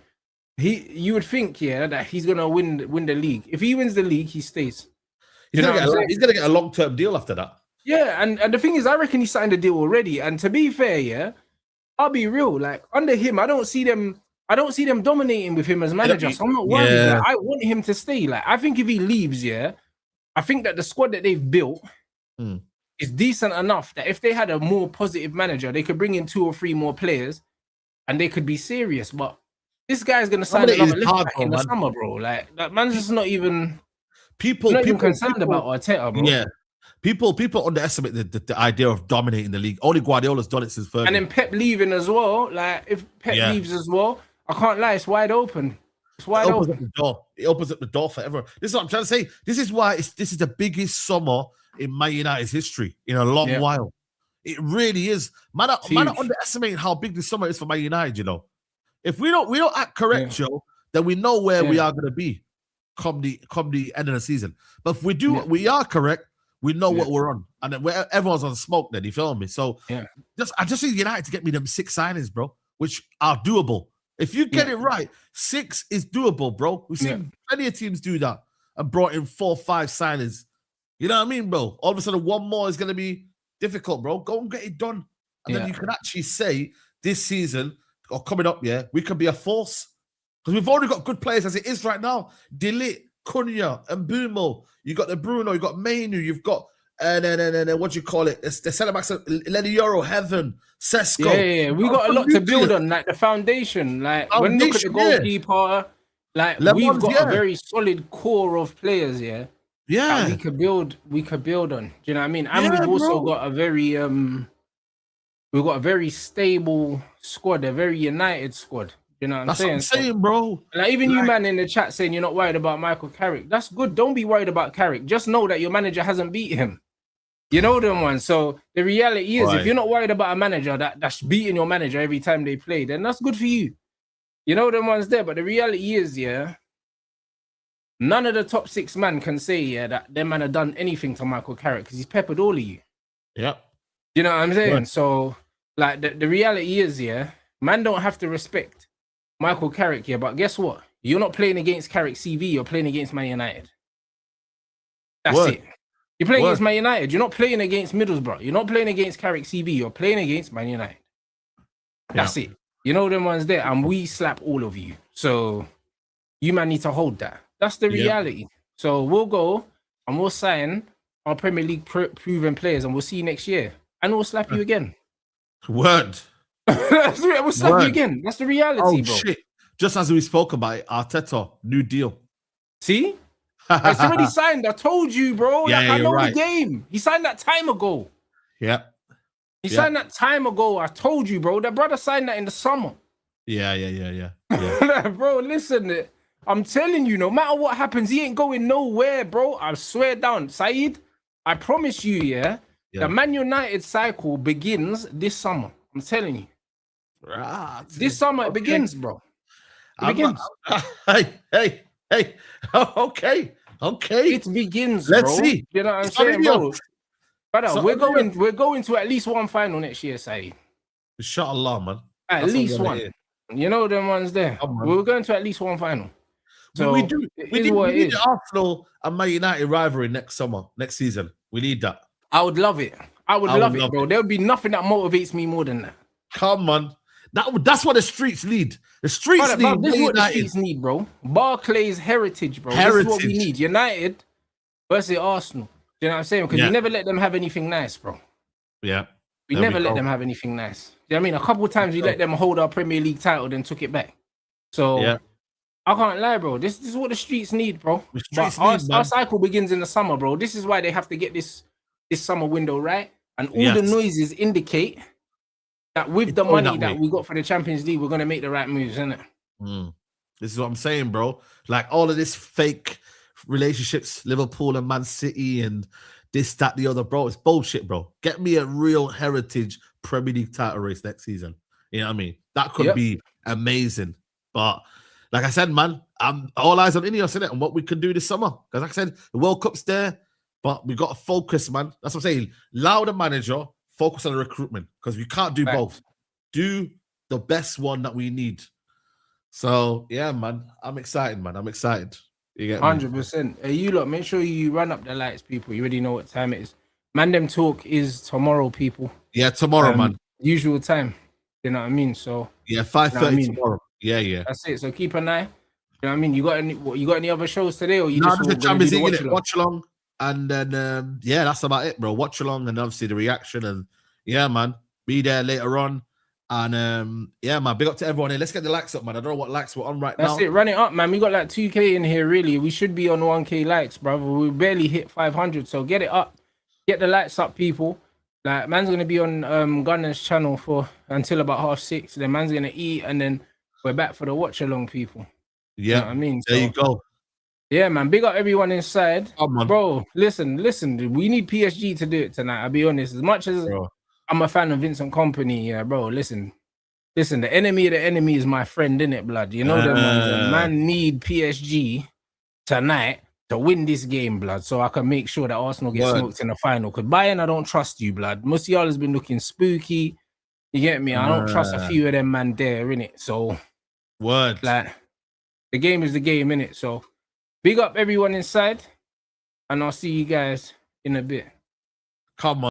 you would think, that he's gonna win the league. If he wins the league, he stays. He's gonna get a long-term deal after that. Yeah, and the thing is, I reckon he signed a deal already. And to be fair, I'll be real. Like under him, I don't see them dominating with him as manager. So I'm not worried. Yeah. Like, I want him to stay. Like I think if he leaves, I think that the squad that they've built is decent enough that if they had a more positive manager, they could bring in 2 or 3 more players, and they could be serious. But this guy's gonna sign another left back in the summer, bro. Like that man's just not even. People concerned about Arteta, bro. Yeah. People underestimate the idea of dominating the league. Only Guardiola's done it since Fergie. And then Pep leaving as well. Like if Pep leaves as well, I can't lie, it's wide open. It's wide open. Up the door. It opens up the door for everyone. This is what I'm trying to say. This is why this is the biggest summer in Man United's history in a long while. It really is. Man, not underestimating how big this summer is for Man United. You know, if we don't act correct, Joe, then we know where we are going to be come the end of the season. But if we do, we are correct. We know what we're on, and then everyone's on smoke. Then you feel me? So I just need United to get me them 6 signings, bro, which are doable. If you get it right, 6 is doable, bro. We've seen plenty of teams do that and brought in 4, 5 signings. You know what I mean, bro? All of a sudden, one more is going to be difficult, bro. Go and get it done, and then you can actually say this season or coming up, we can be a force because we've already got good players as it is right now. De Ligt, Cunha, and Mbumo. You got the Bruno, you got Mainu, you've got and what do you call it? The centre backs, Lenny Euro, Heaven, Sesko. Yeah. We got a lot to build on, like the foundation. Like when you look at the goalkeeper, like we've got a very solid core of players, that we could build on. Do you know what I mean? And we've also got a very we've got a very stable squad, a very united squad. You know what I'm saying? That's what I'm saying, bro. Like even you, man, in the chat saying you're not worried about Michael Carrick. That's good. Don't be worried about Carrick. Just know that your manager hasn't beat him. You know them ones. So the reality is, if you're not worried about a manager that's beating your manager every time they play, then that's good for you. You know them ones there. But the reality is, yeah, none of the top 6 man can say, yeah, that them man have done anything to Michael Carrick because he's peppered all of you. Yep. You know what I'm saying? So, like, the reality is, yeah, man don't have to respect Michael Carrick, yeah, but guess what? You're not playing against Carrick CV, you're playing against Man United. That's it. You're playing against Man United. You're not playing against Middlesbrough. You're not playing against Carrick CV. You're playing against Man United. That's it. You know them ones there, and we slap all of you. So you man need to hold that. That's the reality. So we'll go and we'll sign our Premier League proven players, and we'll see you next year. And we'll slap you again. Word. We'll slap you again. That's the reality, bro. Shit. Just as we spoke about it, Arteta, new deal. See? It's already signed. I told you, bro. Yeah, I know the game. He signed that time ago. Yeah. He signed that time ago. I told you, bro. That brother signed that in the summer. Yeah. Bro, listen. I'm telling you, no matter what happens, he ain't going nowhere, bro. I swear down. Saeed, I promise you, the Man United cycle begins this summer. I'm telling you. Right. This summer it begins, bro. It begins. Hey. Okay. It begins, Let's bro. see. You know what I'm saying, bro? Brother, we're going to at least one final next year, Saeed. Inshallah, man. At least one. You know them ones there. We're going to at least one final. So we need Arsenal and Man United rivalry next season. We need that. I would love it. I would love it, bro. There would be nothing that motivates me more than that. Come on. That's what the streets need. The streets need. This is what the streets need, bro. Barclays heritage, bro. This is what we need. United versus Arsenal. Do you know what I'm saying? Because we never let them have anything nice, bro. Yeah. We never let them have anything nice. Do you know what I mean? A couple of times we let them hold our Premier League title, then took it back. So I can't lie, bro. This is what the streets need, bro. Our cycle begins in the summer, bro. This is why they have to get this summer window right. And all the noises indicate that with the money that we got for the Champions League, we're going to make the right moves, isn't it? This is what I'm saying, bro. Like all of this fake relationships, Liverpool and Man City and this, that, the other, bro. It's bullshit, bro. Get me a real heritage Premier League title race next season. You know what I mean? That could be amazing. But like I said, man, I'm all eyes on Ineos, innit? And what we can do this summer. Because like I said, the World Cup's there, but we got to focus, man. That's what I'm saying. Allow the manager, focus on the recruitment. Because we can't do both. Do the best one that we need. So, yeah, man. I'm excited, man. I'm excited. You get 100%. Hey, you lot, make sure you run up the lights, people. You already know what time it is. Man, them talk is tomorrow, people. Yeah, tomorrow, man. Usual time. You know what I mean? So 5:30 tomorrow. Yeah. That's it. So keep an eye. You know what I mean? You got any other shows today, or you just the Champions League, watch along, and then that's about it, bro. Watch along, and obviously the reaction, and man, be there later on. And man, big up to everyone here. Let's get the likes up, man. I don't know what likes we're on right now. That's it. Run it up, man. We got like 2K in here, really. We should be on 1K likes, brother. We barely hit 500, so get it up. Get the likes up, people. Like, man's gonna be on Gunner's channel until about 6:30. Then man's gonna eat, and then we're back for the watch along, people. Yeah, you know what I mean? There you go. Yeah, man. Big up everyone inside. Come on. Bro, listen. We need PSG to do it tonight. I'll be honest. As much as I'm a fan of Vincent Kompany, bro, listen. The enemy of the enemy is my friend, innit, blood? You know them ones. Man need PSG tonight to win this game, blood, so I can make sure that Arsenal get smoked in the final. Because Bayern, I don't trust you, blood. Musiala's been looking spooky. You get me? I don't trust a few of them man there, innit? So, like, the game is the game, innit? So, big up everyone inside, and I'll see you guys in a bit. Come on.